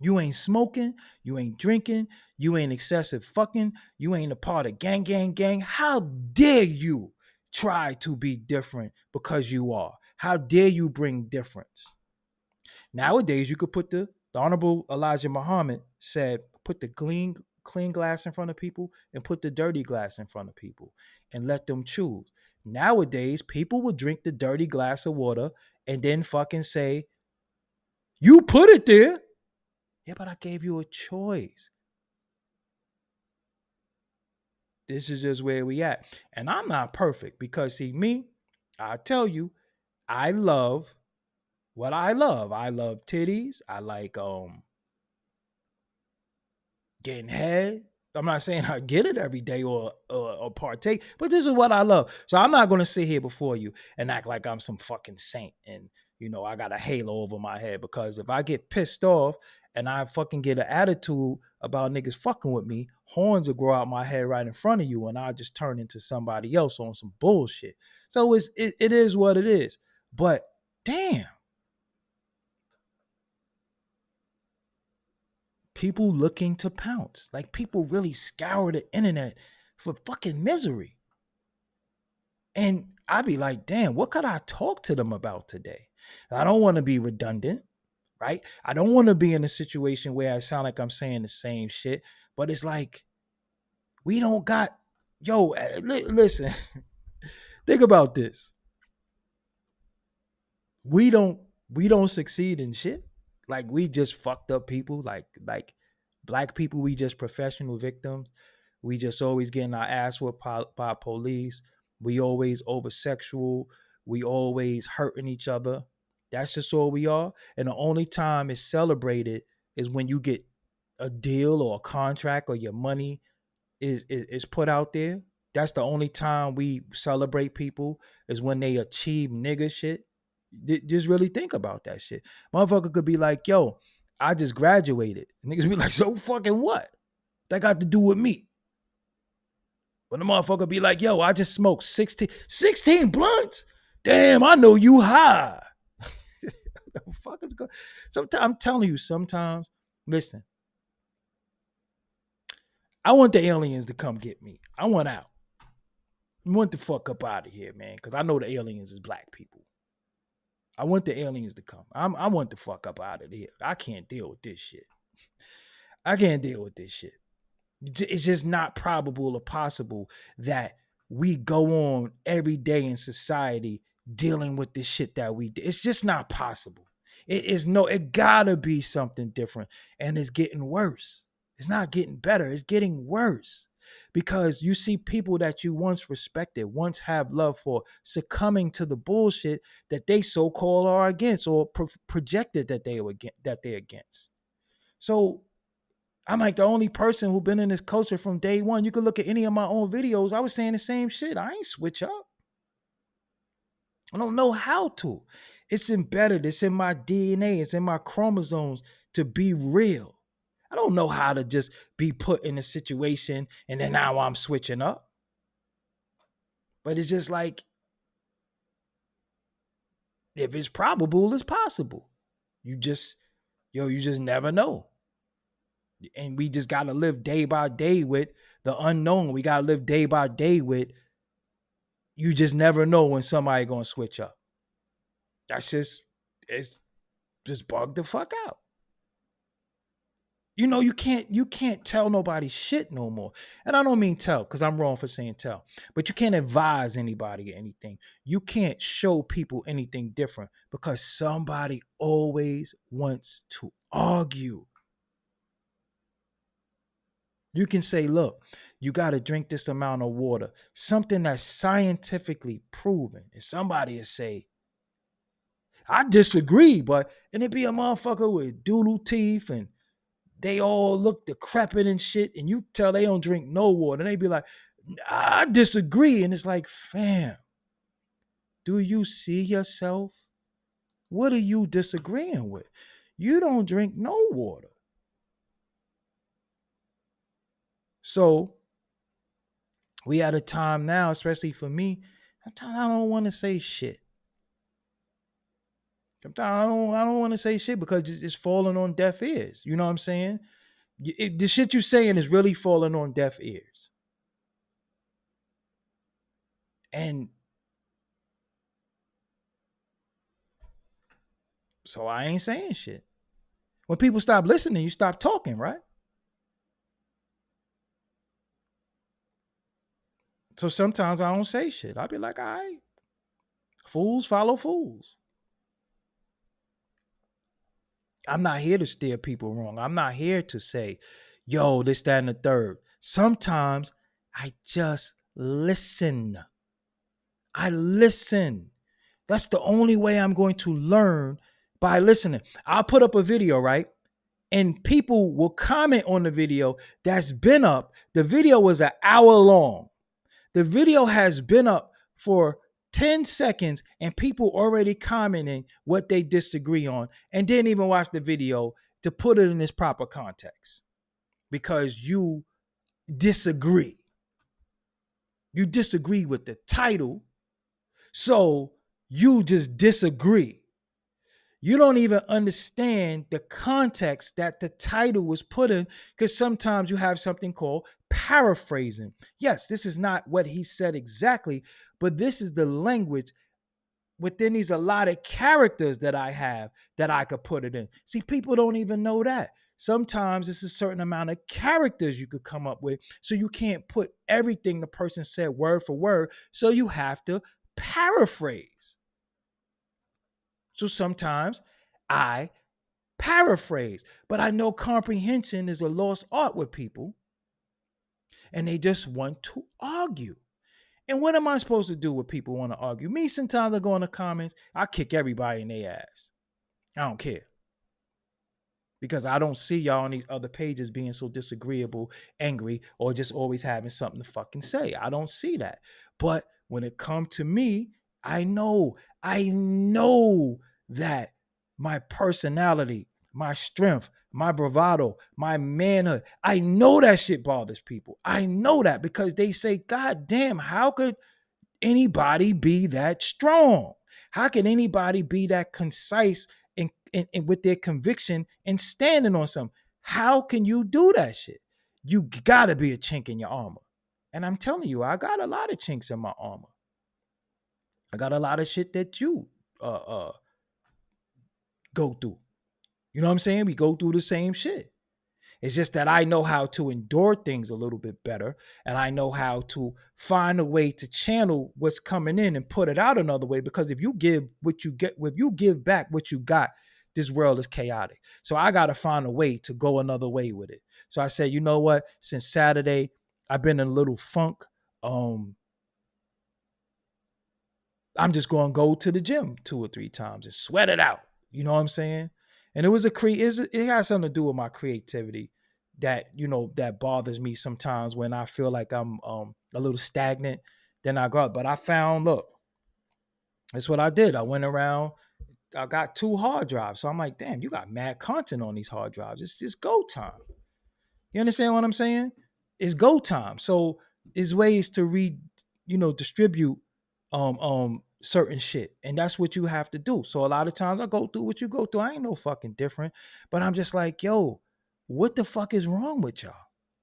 You ain't smoking, you ain't drinking, you ain't excessive fucking, you ain't a part of gang, gang, gang. How dare you try to be different because you are? How dare you bring difference? Nowadays, you could put the Honorable Elijah Muhammad said, put the clean glass in front of people and put the dirty glass in front of people and let them choose. Nowadays, people will drink the dirty glass of water and then fucking say, you put it there. Yeah, but I gave you a choice. This is just where we at. And I'm not perfect because, see, me, I tell you, I love what I love. I love titties. I like getting head. I'm not saying I get it every day or partake, but this is what I love. So I'm not going to sit here before you and act like I'm some fucking saint and I got a halo over my head, because if I get pissed off and I fucking get an attitude about niggas fucking with me, horns will grow out my head right in front of you, and I'll just turn into somebody else on some bullshit. So it is what it is. But damn, people looking to pounce. Like, people really scour the internet for fucking misery. And I'd be like, damn, what could I talk to them about today? I don't want to be redundant, right? I don't want to be in a situation where I sound like I'm saying the same shit, but it's like, we don't got, listen, think about this. We don't succeed in shit. Like, we just fucked up people. Like black people, we just professional victims. We just always getting our ass whooped by police. We always over sexual. We always hurting each other. That's just all we are. And the only time it's celebrated is when you get a deal or a contract, or your money is put out there. That's the only time we celebrate people, is when they achieve nigga shit. Just really think about that shit. Motherfucker could be like, yo, I just graduated. Niggas be like, so fucking what? That got to do with me. But the motherfucker be like, yo, I just smoked 16 blunts. Damn, I know you high. The fuck is going? Sometimes, I'm telling you, sometimes, listen, I want the aliens to come get me. I want out. I want the fuck up out of here, man, because I know the aliens is black people. I want the aliens to come. I want the fuck up out of here. I can't deal with this shit. I can't deal with this shit. It's just not probable or possible that we go on every day in society dealing with this shit that we do. It's just not possible. It gotta be something different. And it's getting worse. It's not getting better. It's getting worse. Because you see people that you once respected, once have love for, succumbing to the bullshit that they so-called are against, or projected that they're against. So I'm like the only person who been in this culture from day one. You could look at any of my own videos. I was saying the same shit. I ain't switch up. I don't know how to. It's embedded. It's in my DNA. It's in my chromosomes to be real. I don't know how to just be put in a situation and then now I'm switching up. But it's just like, if it's probable, it's possible. You just never know. And we just got to live day by day with the unknown. We got to live day by day with, you just never know when somebody going to switch up. It's just bug the fuck out. You can't tell nobody shit no more. And I don't mean tell, because I'm wrong for saying tell. But you can't advise anybody anything. You can't show people anything different, because somebody always wants to argue. You can say, look, you got to drink this amount of water. Something that's scientifically proven. And somebody will say, I disagree, and it be a motherfucker with doodle teeth and they all look decrepit and shit, and you tell they don't drink no water. And they be like, I disagree. And it's like, fam, do you see yourself? What are you disagreeing with? You don't drink no water. So we at a time now, especially for me, sometimes I don't want to say shit. Sometimes I don't want to say shit because it's falling on deaf ears. You know what I'm saying? The shit you're saying is really falling on deaf ears. And so I ain't saying shit. When people stop listening, you stop talking, right? So sometimes I don't say shit. I'll be like, all right, fools follow fools. I'm not here to steer people wrong. I'm not here to say, yo, this, that, and the third. Sometimes I just listen. I listen. That's the only way I'm going to learn, by listening. I'll put up a video, right? And people will comment on the video that's been up. The video was an hour long. The video has been up for 10 seconds and people already commenting what they disagree on and didn't even watch the video to put it in its proper context because you disagree. You disagree with the title, so you just disagree. You don't even understand the context that the title was put in, because sometimes you have something called paraphrasing. Yes, this is not what he said exactly, but this is the language within these allotted characters that I have that I could put it in. See, people don't even know that. Sometimes it's a certain amount of characters you could come up with. So you can't put everything the person said word for word. So you have to paraphrase. So sometimes I paraphrase, but I know comprehension is a lost art with people and they just want to argue. And what am I supposed to do with people want to argue? Me, sometimes I go in the comments, I kick everybody in their ass. I don't care. Because I don't see y'all on these other pages being so disagreeable, angry, or just always having something to fucking say. I don't see that. But when it comes to me, I know that my personality, my strength, my bravado, my manhood, I know that shit bothers people. I know that because they say, God damn, how could anybody be that strong? How can anybody be that concise and with their conviction and standing on something? How can you do that shit? You gotta be a chink in your armor. And I'm telling you, I got a lot of chinks in my armor. I got a lot of shit that you go through. You know what I'm saying? We go through the same shit. It's just that I know how to endure things a little bit better, and I know how to find a way to channel what's coming in and put it out another way. Because if you give what you get, if you give back what you got, this world is chaotic. So I got to find a way to go another way with it. So I said, you know what? Since Saturday, I've been in a little funk. I'm just going to go to the gym 2 or 3 times and sweat it out. You know what I'm saying? And it has something to do with my creativity that, that bothers me sometimes when I feel like I'm a little stagnant. Then I go out. But I found, look, that's what I did. I went around, I got 2 hard drives. So I'm like, damn, you got mad content on these hard drives. It's just go time. You understand what I'm saying? It's go time. So there's ways to distribute certain shit. And that's what you have to do. So a lot of times I go through what you go through. I ain't no fucking different. But I'm just like, yo, what the fuck is wrong with y'all?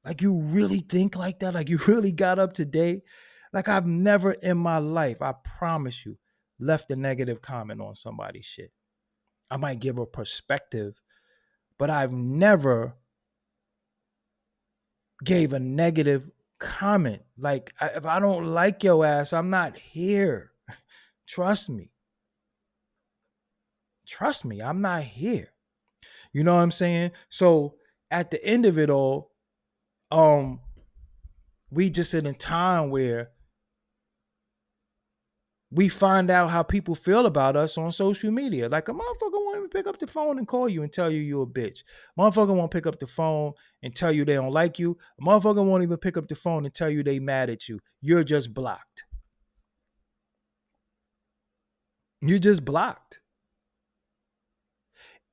Like, you really think like that? Like, you really got up to date? Like, I've never in my life, I promise you, left a negative comment on somebody's shit. I might give a perspective, but I've never gave a negative comment. Like, if I don't like your ass, I'm not here. Trust me. Trust me, I'm not here. You know what I'm saying? So at the end of it all, we just in a time where we find out how people feel about us on social media. Like, a motherfucker won't even pick up the phone and call you and tell you you're a bitch. Motherfucker won't pick up the phone and tell you they don't like you. A motherfucker won't even pick up the phone and tell you they mad at you. You're just blocked. You're just blocked.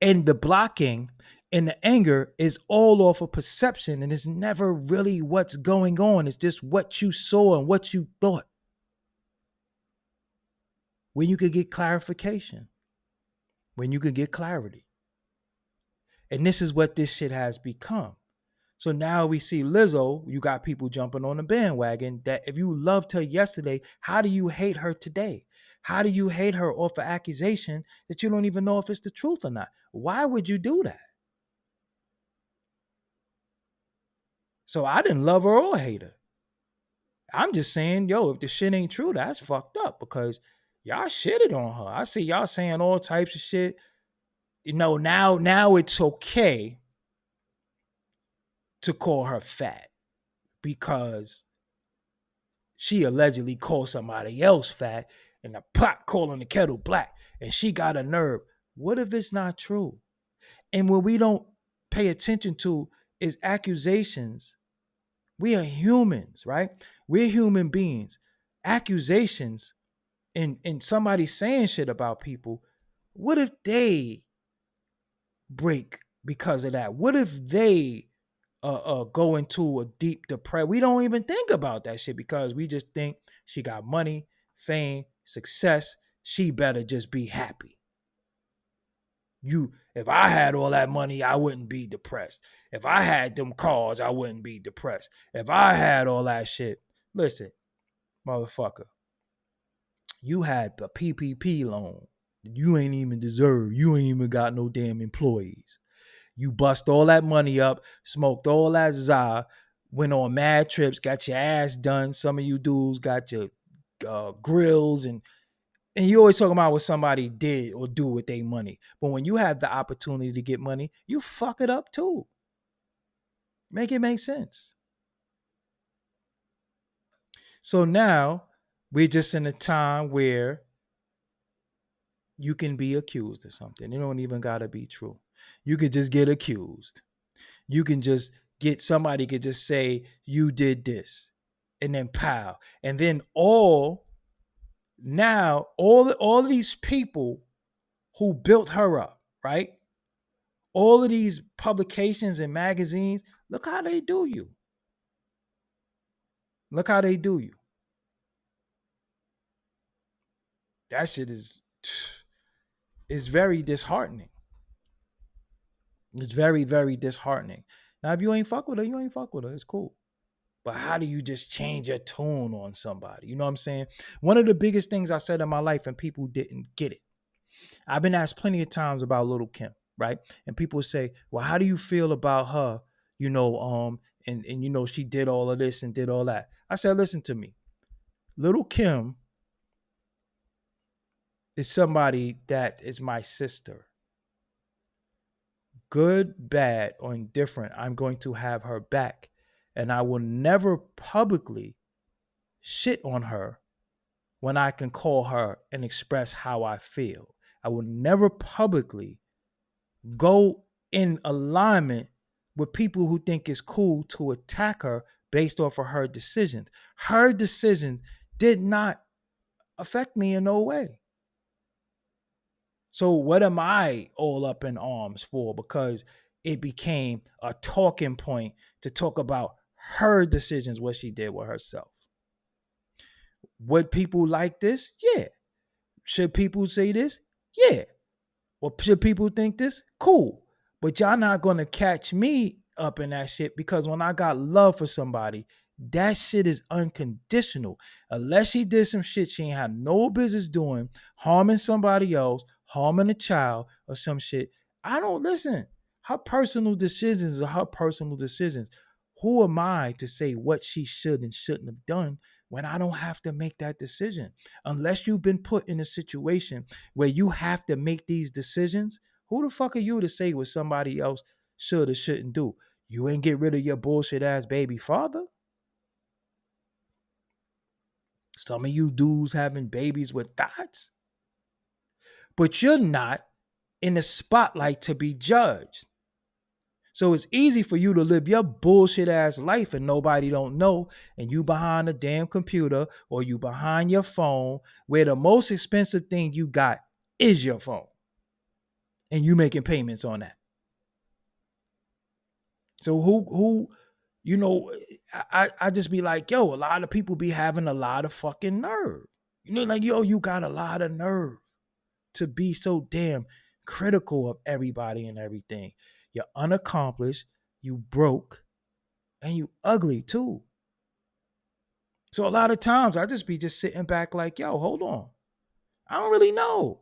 And the blocking and the anger is all off of perception, and it's never really what's going on. It's just what you saw and what you thought. When you could get clarification, when you could get clarity. And this is what this shit has become. So now we see Lizzo, you got people jumping on the bandwagon that if you loved her yesterday, how do you hate her today? How do you hate her off an accusation that you don't even know if it's the truth or not? Why would you do that? So I didn't love her or hate her. I'm just saying, yo, if the shit ain't true, that's fucked up because y'all shitted on her. I see y'all saying all types of shit. Now it's okay to call her fat because she allegedly called somebody else fat and the pot calling the kettle black and she got a nerve. What if it's not true? And what we don't pay attention to is accusations. We are humans, right? We're human beings. Accusations and somebody saying shit about people, what if they break because of that? What if they go into a deep depression? We don't even think about that shit because we just think she got money, fame, success. She better just be happy. If I had all that money, I wouldn't be depressed. If I had them cars, I wouldn't be depressed. If I had all that shit, listen, motherfucker, you had the PPP loan. You ain't even deserve. You ain't even got no damn employees. You bust all that money up, smoked all that za, went on mad trips, got your ass done. Some of you dudes got your grills and you always talking about what somebody did or do with their money. But when you have the opportunity to get money, you fuck it up too. Make it make sense. So now we're just in a time where you can be accused of something. It don't even gotta be true. You could just get accused. You can just get somebody could just say you did this, and then pow, and then all of these people who built her up, right? All of these publications and magazines, look how they do you. Look how they do you. That shit is very disheartening. It's very, very disheartening. Now, if you ain't fuck with her, you ain't fuck with her. It's cool. But how do you just change your tone on somebody? You know what I'm saying? One of the biggest things I said in my life and people didn't get it. I've been asked plenty of times about Little Kim, right? And people say, well, how do you feel about her? And she did all of this and did all that. I said, listen to me. Little Kim is somebody that is my sister. Good, bad, or indifferent, I'm going to have her back. And I will never publicly shit on her when I can call her and express how I feel. I will never publicly go in alignment with people who think it's cool to attack her based off of her decisions. Her decisions did not affect me in no way. So what am I all up in arms for? Because it became a talking point to talk about her decisions, what she did with herself. Would people like this? Yeah. Should people say this? Yeah. Or should people think this? Cool. But y'all not going to catch me up in that shit because when I got love for somebody, that shit is unconditional. Unless she did some shit she ain't had no business doing, harming somebody else, harming a child or some shit. I don't listen. Her personal decisions are her personal decisions. Who am I to say what she should and shouldn't have done when I don't have to make that decision? Unless you've been put in a situation where you have to make these decisions, who the fuck are you to say what somebody else should or shouldn't do? You ain't get rid of your bullshit ass baby father. Some of you dudes having babies with thoughts, but you're not in the spotlight to be judged. So it's easy for you to live your bullshit ass life and nobody don't know, and you behind a damn computer or you behind your phone where the most expensive thing you got is your phone. And you making payments on that. So I just be like, yo, a lot of people be having a lot of fucking nerve. Like, yo, you got a lot of nerve to be so damn critical of everybody and everything. You're unaccomplished, you broke, and you ugly too. So a lot of times I just be just sitting back like, yo, hold on. I don't really know.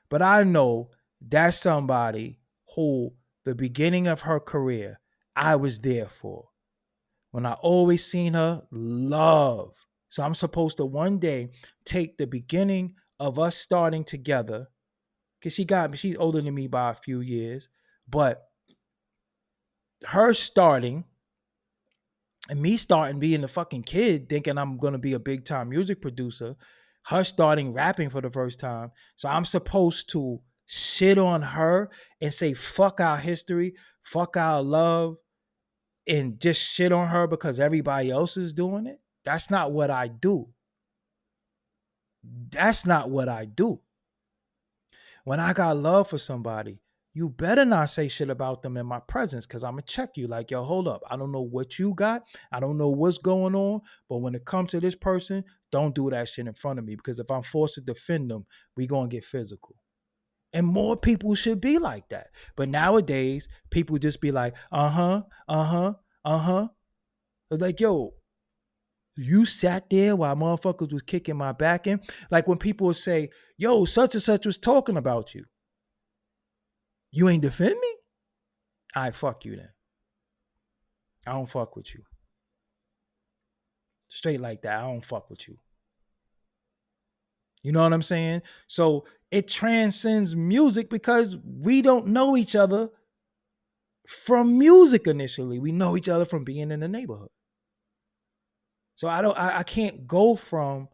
But I know that's somebody who the beginning of her career, I was there for. When I always seen her love. So I'm supposed to one day take the beginning of us starting together, because she's older than me by a few years, but her starting and me starting being a fucking kid thinking I'm going to be a big time music producer, her starting rapping for the first time. So I'm supposed to shit on her and say, fuck our history, fuck our love, and just shit on her because everybody else is doing it. That's not what I do. That's not what I do. When I got love for somebody, you better not say shit about them in my presence because I'm going to check you like, yo, hold up. I don't know what you got. I don't know what's going on. But when it comes to this person, don't do that shit in front of me because if I'm forced to defend them, we going to get physical. And more people should be like that. But nowadays, people just be like, uh-huh, uh-huh, uh-huh. Like, yo, you sat there while motherfuckers was kicking my back in. Like when people would say, yo, such and such was talking about you. You ain't defend me? I fuck you then. I don't fuck with you. Straight like that. I don't fuck with you. You know what I'm saying? So it transcends music because we don't know each other from music initially. We know each other from being in the neighborhood. So I can't go from,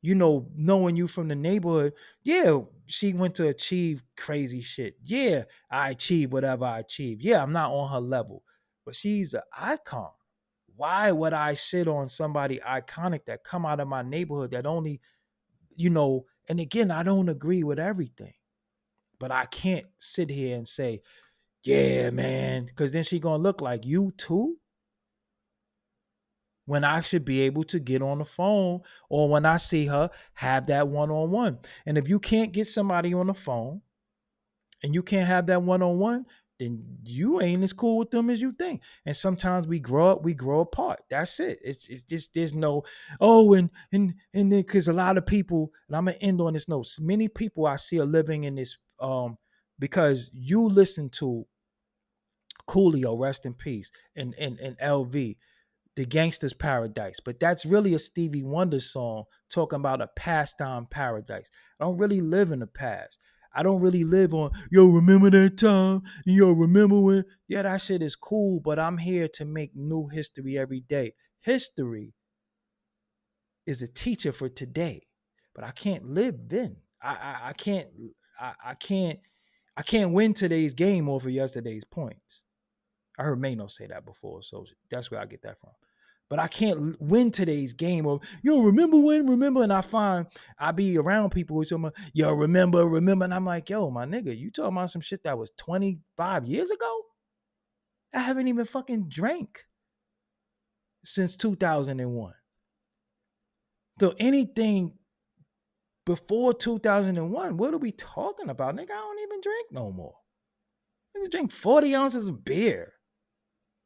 knowing you from the neighborhood. Yeah, she went to achieve crazy shit. Yeah, I achieved whatever I achieved. Yeah, I'm not on her level, but she's an icon. Why would I shit on somebody iconic that come out of my neighborhood that only, and again, I don't agree with everything, but I can't sit here and say, yeah, man, because then she gonna look like you too when I should be able to get on the phone or when I see her have that one-on-one. And if you can't get somebody on the phone and you can't have that one-on-one, then you ain't as cool with them as you think. And sometimes we grow apart. That's it. It's just there's no and then because a lot of people, and I'm gonna end on this note. Many people I see are living in this because you listen to Coolio, rest in peace, and LV, the Gangster's Paradise. But that's really a Stevie Wonder song talking about a pastime paradise. I don't really live in the past. I don't really live on, yo, remember that time? Yo, remember when? Yeah, that shit is cool, but I'm here to make new history every day. History is a teacher for today, but I can't live then. I can't I can't I can't win today's game over yesterday's points. I heard Mano say that before, so that's where I get that from. But I can't win today's game of, yo, remember when, remember? And I find I be around people who tell me, yo, remember. And I'm like, yo, my nigga, you talking about some shit that was 25 years ago? I haven't even fucking drank since 2001. So anything before 2001, what are we talking about? Nigga, I don't even drink no more. I just drink 40 ounces of beer.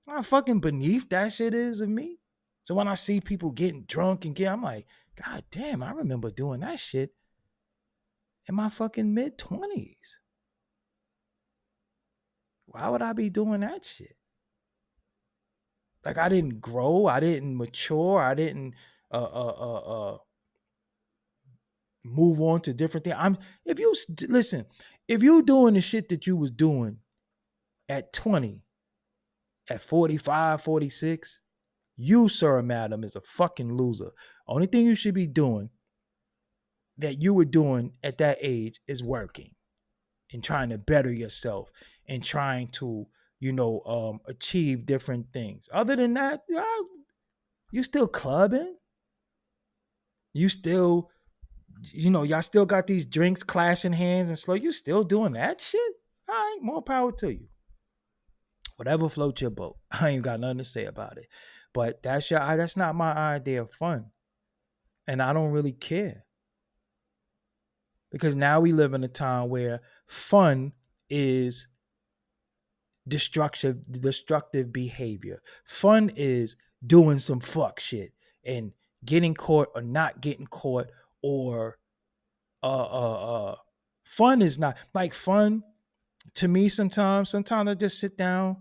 How fucking beneath that shit is of me. So when I see people getting drunk I'm like, God damn, I remember doing that shit in my fucking mid-20s. Why would I be doing that shit? Like I didn't grow, I didn't mature, I didn't move on to different things. Listen, if you doing the shit that you was doing at 20, at 45, 46, you, sir, madam, is a fucking loser. Only thing you should be doing that you were doing at that age is working and trying to better yourself and trying to, achieve different things. Other than that, you still clubbing. You still, y'all still got these drinks clashing hands and slow. You still doing that shit? All right, more power to you. Whatever floats your boat. I ain't got nothing to say about it. But that's not my idea of fun. And I don't really care. Because now we live in a time where fun is destructive behavior. Fun is doing some fuck shit and getting caught or not getting caught, or fun is not like fun to me. Sometimes I just sit down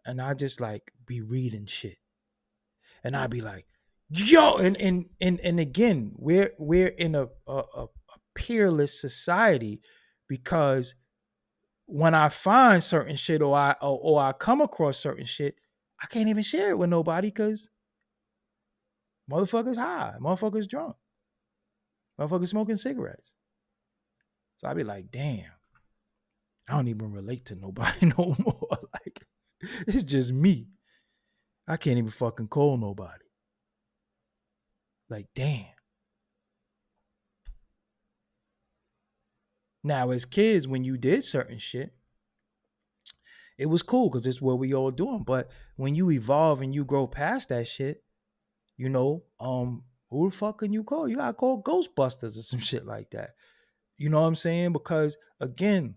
and I just like be reading shit and I be like, yo, and again, we're in a peerless society because when I find certain shit or I come across certain shit, I can't even share it with nobody because motherfuckers high, motherfuckers drunk, motherfuckers smoking cigarettes. So I be like, damn, I don't even relate to nobody no more. Like, it's just me. I can't even fucking call nobody. Like, damn. Now, as kids, when you did certain shit, it was cool because it's what we all doing. But when you evolve and you grow past that shit, who the fuck can you call? You gotta call Ghostbusters or some shit like that. You know what I'm saying? Because again,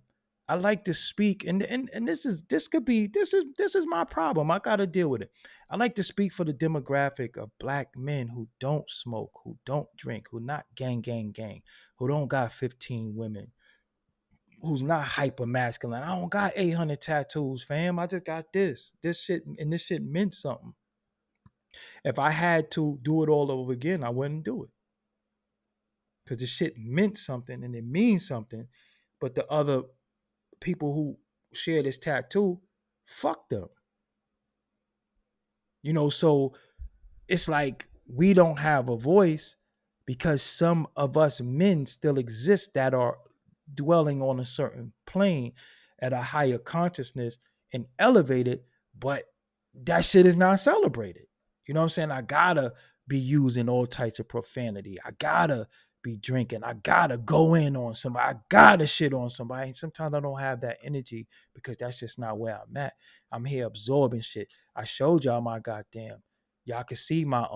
I like to speak, and this is my problem. I gotta deal with it. I like to speak for the demographic of black men who don't smoke, who don't drink, who not gang, who don't got 15 women, who's not hyper masculine. I don't got 800 tattoos, fam. I just got this shit, and this shit meant something. If I had to do it all over again, I wouldn't do it because this shit meant something and it means something. But the other people who share this tattoo, fuck them. So it's like we don't have a voice because some of us men still exist that are dwelling on a certain plane at a higher consciousness and elevated, but that shit is not celebrated. You know what I'm saying? I gotta be using all types of profanity. I gotta be drinking. I gotta go in on somebody. I gotta shit on somebody. And sometimes I don't have that energy because that's just not where I'm at. I'm here absorbing shit. I showed y'all my goddamn. Y'all can see my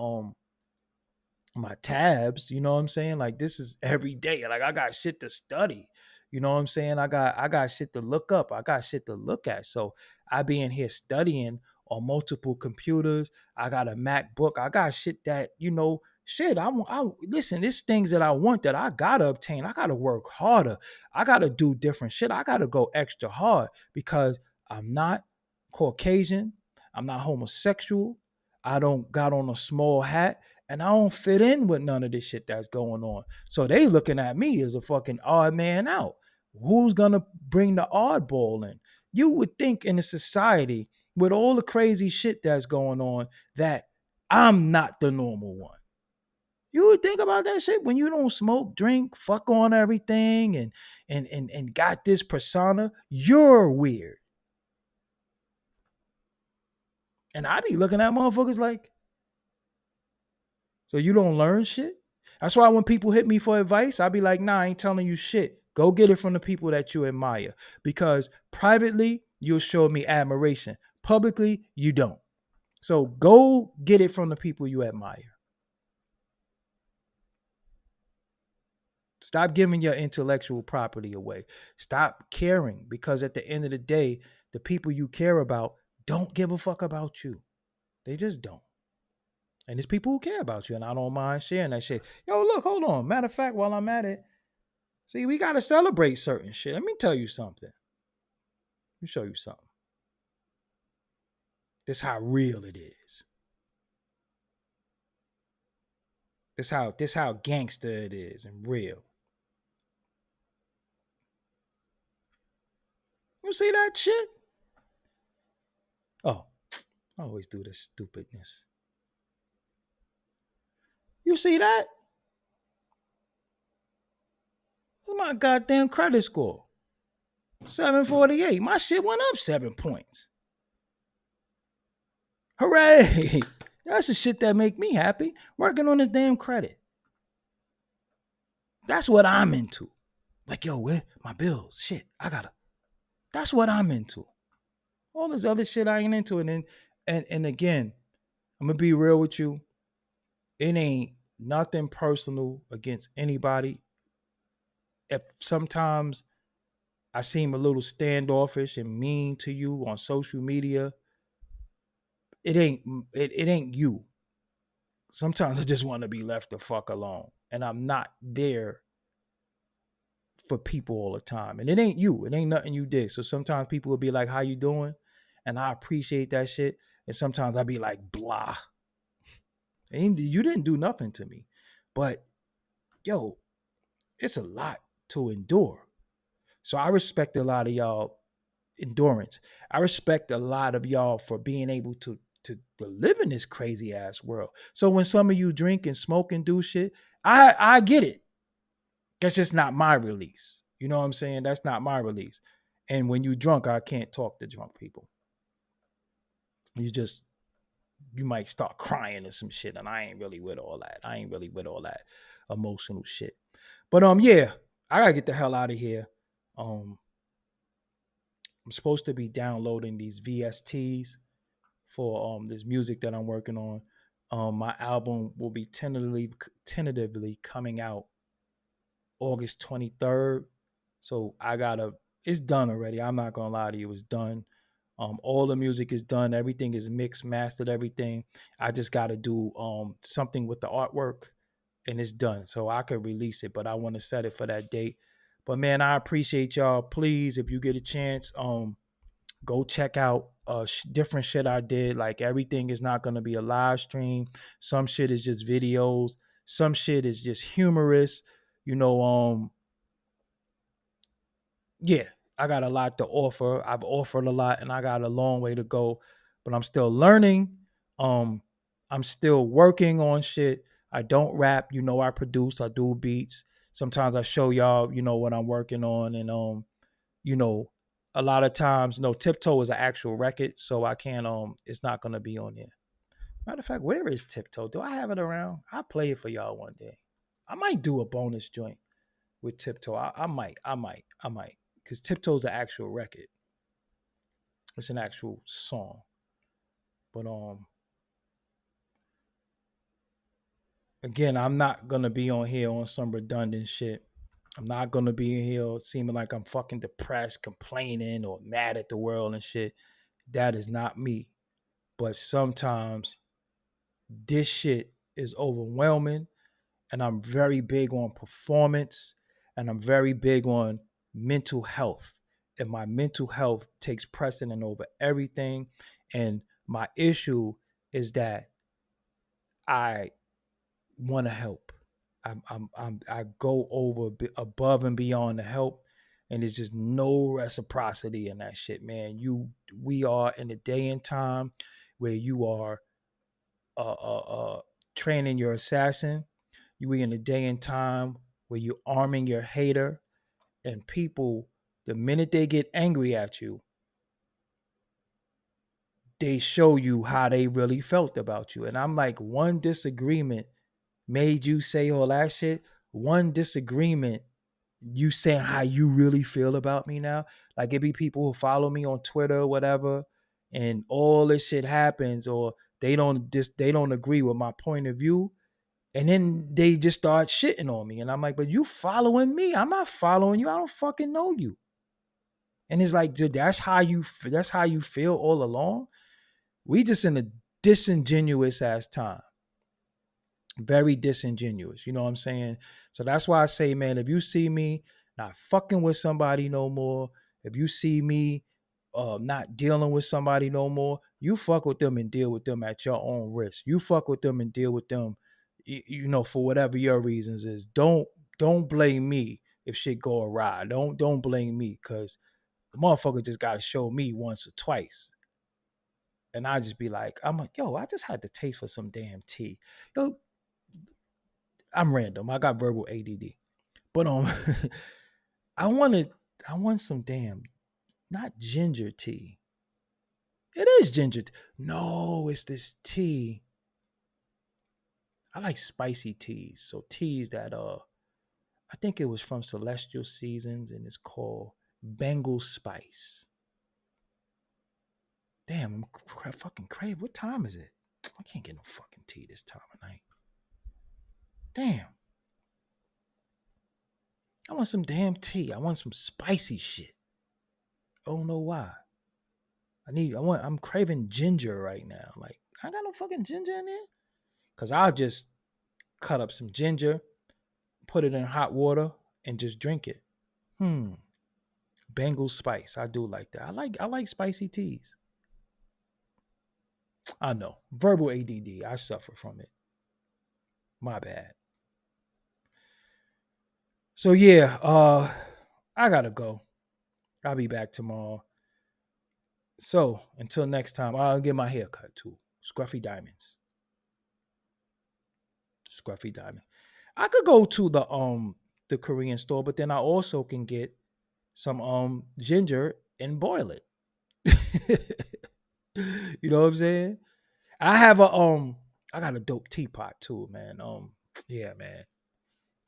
tabs, you know what I'm saying? Like this is every day. Like I got shit to study. You know what I'm saying? I got shit to look up. I got shit to look at. So I be in here studying on multiple computers. I got a MacBook. I got shit that, shit. I listen, there's things that I want that I gotta obtain. I gotta work harder. I gotta do different shit. I gotta go extra hard because I'm not Caucasian. I'm not homosexual. I don't got on a small hat and I don't fit in with none of this shit that's going on. So they looking at me as a fucking odd man out. Who's gonna bring the oddball in? You would think in a society with all the crazy shit that's going on that I'm not the normal one. You would think about that shit when you don't smoke, drink, fuck on everything, and got this persona. You're weird. And I be looking at motherfuckers like, so you don't learn shit? That's why when people hit me for advice, I be like, nah, I ain't telling you shit. Go get it from the people that you admire. Because privately, you'll show me admiration. Publicly, you don't. So go get it from the people you admire. Stop giving your intellectual property away. Stop caring because at the end of the day, the people you care about don't give a fuck about you. They just don't. And there's people who care about you, and I don't mind sharing that shit. Yo, look, hold on. Matter of fact, while I'm at it, see, we got to celebrate certain shit. Let me tell you something. Let me show you something. This how real it is. This how gangster it is and real. You see that shit? Oh, I always do this stupidness. You see that? That's my goddamn credit score. 748. My shit went up 7 points. Hooray! That's the shit that make me happy. Working on this damn credit. That's what I'm into. Like, yo, where my bills? Shit, I gotta. That's what I'm into. All this other shit I ain't into. And again, I'm gonna be real with you. It ain't nothing personal against anybody. If sometimes I seem a little standoffish and mean to you on social media, it ain't you. Sometimes I just want to be left the fuck alone. And I'm not there for people all the time. And it ain't you. It ain't nothing you did. So sometimes people will be like, how you doing? And I appreciate that shit. And sometimes I be like, blah. And you didn't do nothing to me. But yo, it's a lot to endure. So I respect a lot of y'all endurance. I respect a lot of y'all for being able to live in this crazy ass world. So when some of you drink and smoke and do shit, I get it. That's just not my release. You know what I'm saying? That's not my release. And when you drunk, I can't talk to drunk people. You might start crying or some shit, and I ain't really with all that. I ain't really with all that emotional shit. But yeah, I gotta get the hell out of here. Um, I'm supposed to be downloading these VSTs for this music that I'm working on. My album will be tentatively coming out August 23rd. So I gotta it's done already. I'm not gonna lie to you, it's done. All the music is done, everything is mixed, mastered, everything. I just gotta do something with the artwork and it's done. So I could release it, but I want to set it for that date. But man, I appreciate y'all. Please, if you get a chance, go check out different shit I did. Like everything is not gonna be a live stream. Some shit is just videos. Some shit is just humorous. You know, yeah, I got a lot to offer. I've offered a lot and I got a long way to go, but I'm still learning. Um, I'm still working on shit. I don't rap, I produce, I do beats. Sometimes I show y'all, what I'm working on. And you know, a lot of times, Tiptoe is an actual record, so I can't it's not gonna be on there. Matter of fact, where is Tiptoe? Do I have it around? I'll play it for y'all one day. I might do a bonus joint with Tiptoe. I might. Because Tiptoe's an actual record. It's an actual song. But again, I'm not gonna be on here on some redundant shit. I'm not gonna be in here seeming like I'm fucking depressed, complaining, or mad at the world and shit. That is not me. But sometimes this shit is overwhelming, and I'm very big on performance, and I'm very big on mental health. And my mental health takes precedent over everything. And my issue is that I want to help. I go above and beyond to help, and there's just no reciprocity in that shit, man. We are in a day and time where you are training your assassin. You in a day and time where you're arming your hater, and people, the minute they get angry at you, they show you how they really felt about you. And I'm like, one disagreement made you say all that shit. One disagreement, you saying how you really feel about me now. Like it be people who follow me on Twitter or whatever, and all this shit happens, or they don't agree with my point of view. And then they just start shitting on me. And I'm like, but you following me. I'm not following you. I don't fucking know you. And it's like, dude, that's how you feel all along. We just in a disingenuous ass time. Very disingenuous. You know what I'm saying? So that's why I say, man, if you see me not fucking with somebody no more, if you see me not dealing with somebody no more, you fuck with them and deal with them at your own risk. You fuck with them and deal with them, for whatever your reasons is. Don't blame me if shit go awry. Don't blame me, because the motherfucker just got to show me once or twice. And I just be like, I'm like, yo, I just had to taste for some damn tea. Yo, I'm random. I got verbal ADD. But I wanted I want some damn, not ginger tea. It is ginger tea. No, it's this tea. I like spicy teas. So teas that I think it was from Celestial Seasons and it's called Bengal Spice. Damn, fucking crave. What time is it? I can't get no fucking tea this time of night. Damn. I want some damn tea. I want some spicy shit. I don't know why. I'm craving ginger right now. Like, I got no fucking ginger in there. Cause I'll just cut up some ginger, put it in hot water, and just drink it. Hmm. Bengal spice. I do like that. I like spicy teas. I know. Verbal ADD. I suffer from it. My bad. So yeah, I gotta go. I'll be back tomorrow. So until next time, I'll get my hair cut too. Scruffy Diamonds. Scruffy Diamonds. I could go to the Korean store, but then I also can get some ginger and boil it. You know what I'm saying? I have a I got a dope teapot too, man. Yeah, man.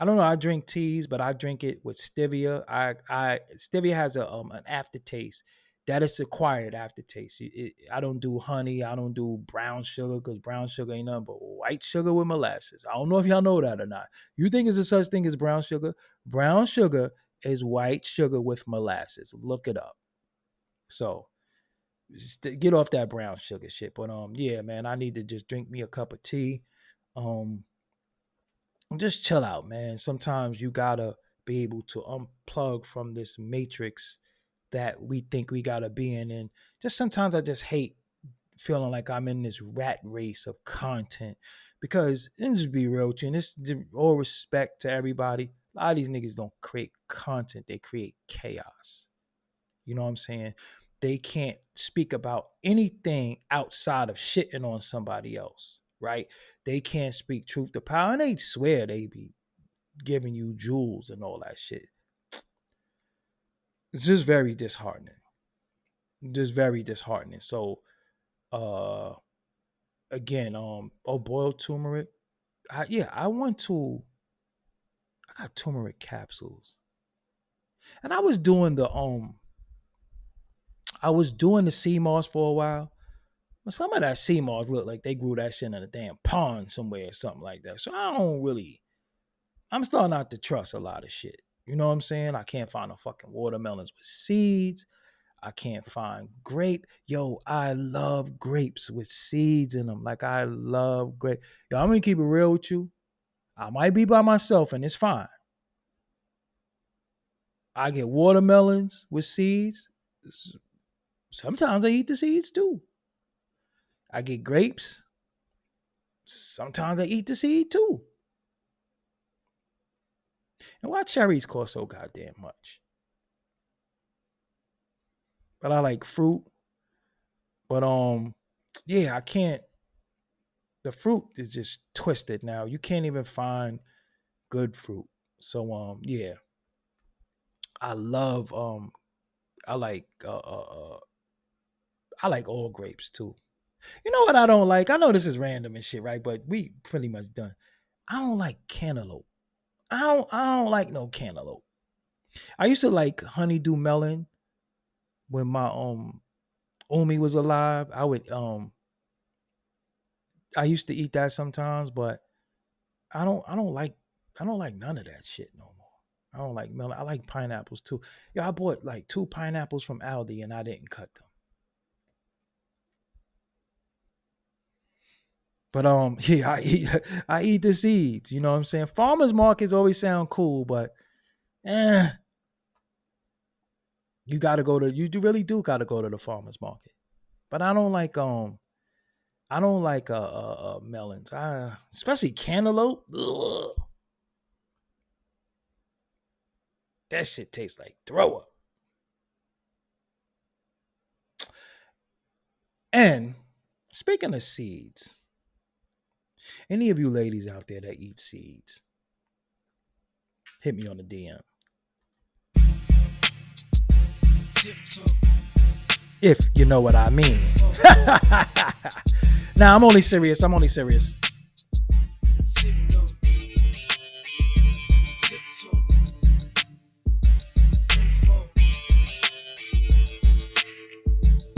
I don't know. I drink teas, but I drink it with stevia. I stevia has an aftertaste that is acquired aftertaste. I don't do honey. I don't do brown sugar because brown sugar ain't nothing but white sugar with molasses. I don't know if y'all know that or not. You think it's a such thing as brown sugar? Brown sugar is white sugar with molasses. Look it up. So just get off that brown sugar shit. But yeah, man, I need to just drink me a cup of tea. Um, just chill out, man. Sometimes you gotta be able to unplug from this matrix that we think we gotta be in. And just sometimes I just hate feeling like I'm in this rat race of content. Because and just be real with you, and this all respect to everybody. A lot of these niggas don't create content, they create chaos. You know what I'm saying? They can't speak about anything outside of shitting on somebody else, right? They can't speak truth to power, and they swear they be giving you jewels and all that shit. It's just very disheartening. Just very disheartening. So, uh, again, boiled turmeric. I want to. I got turmeric capsules, and I was doing the sea moss for a while. But some of that sea moss look like they grew that shit in a damn pond somewhere or something like that. So I don't really. I'm starting not to trust a lot of shit. You know what I'm saying? I can't find no fucking watermelons with seeds. I can't find grape. Yo, I love grapes with seeds in them. Like I love grape. Yo, I'm gonna keep it real with you. I might be by myself and it's fine. I get watermelons with seeds. Sometimes I eat the seeds too. I get grapes. Sometimes I eat the seed too. And why cherries cost so goddamn much? But I like fruit. But yeah, I can't. The fruit is just twisted now. You can't even find good fruit. So yeah, I love I like I like all grapes too. You know what I don't like? I know this is random and shit, right? But we pretty much done. I don't like cantaloupe. I don't like no cantaloupe. I used to like honeydew melon when my Omi was alive. I used to eat that sometimes, but I don't like none of that shit no more. I don't like melon. I like pineapples too. Yeah, I bought like 2 pineapples from Aldi and I didn't cut them. But yeah, I eat the seeds. You know what I'm saying? Farmers markets always sound cool, but eh, you really do gotta go to the farmers market. But I don't like melons. Especially cantaloupe. Ugh, that shit tastes like throw up. And speaking of seeds, any of you ladies out there that eat seeds, hit me on the DM. If you know what I mean. Now I'm only serious.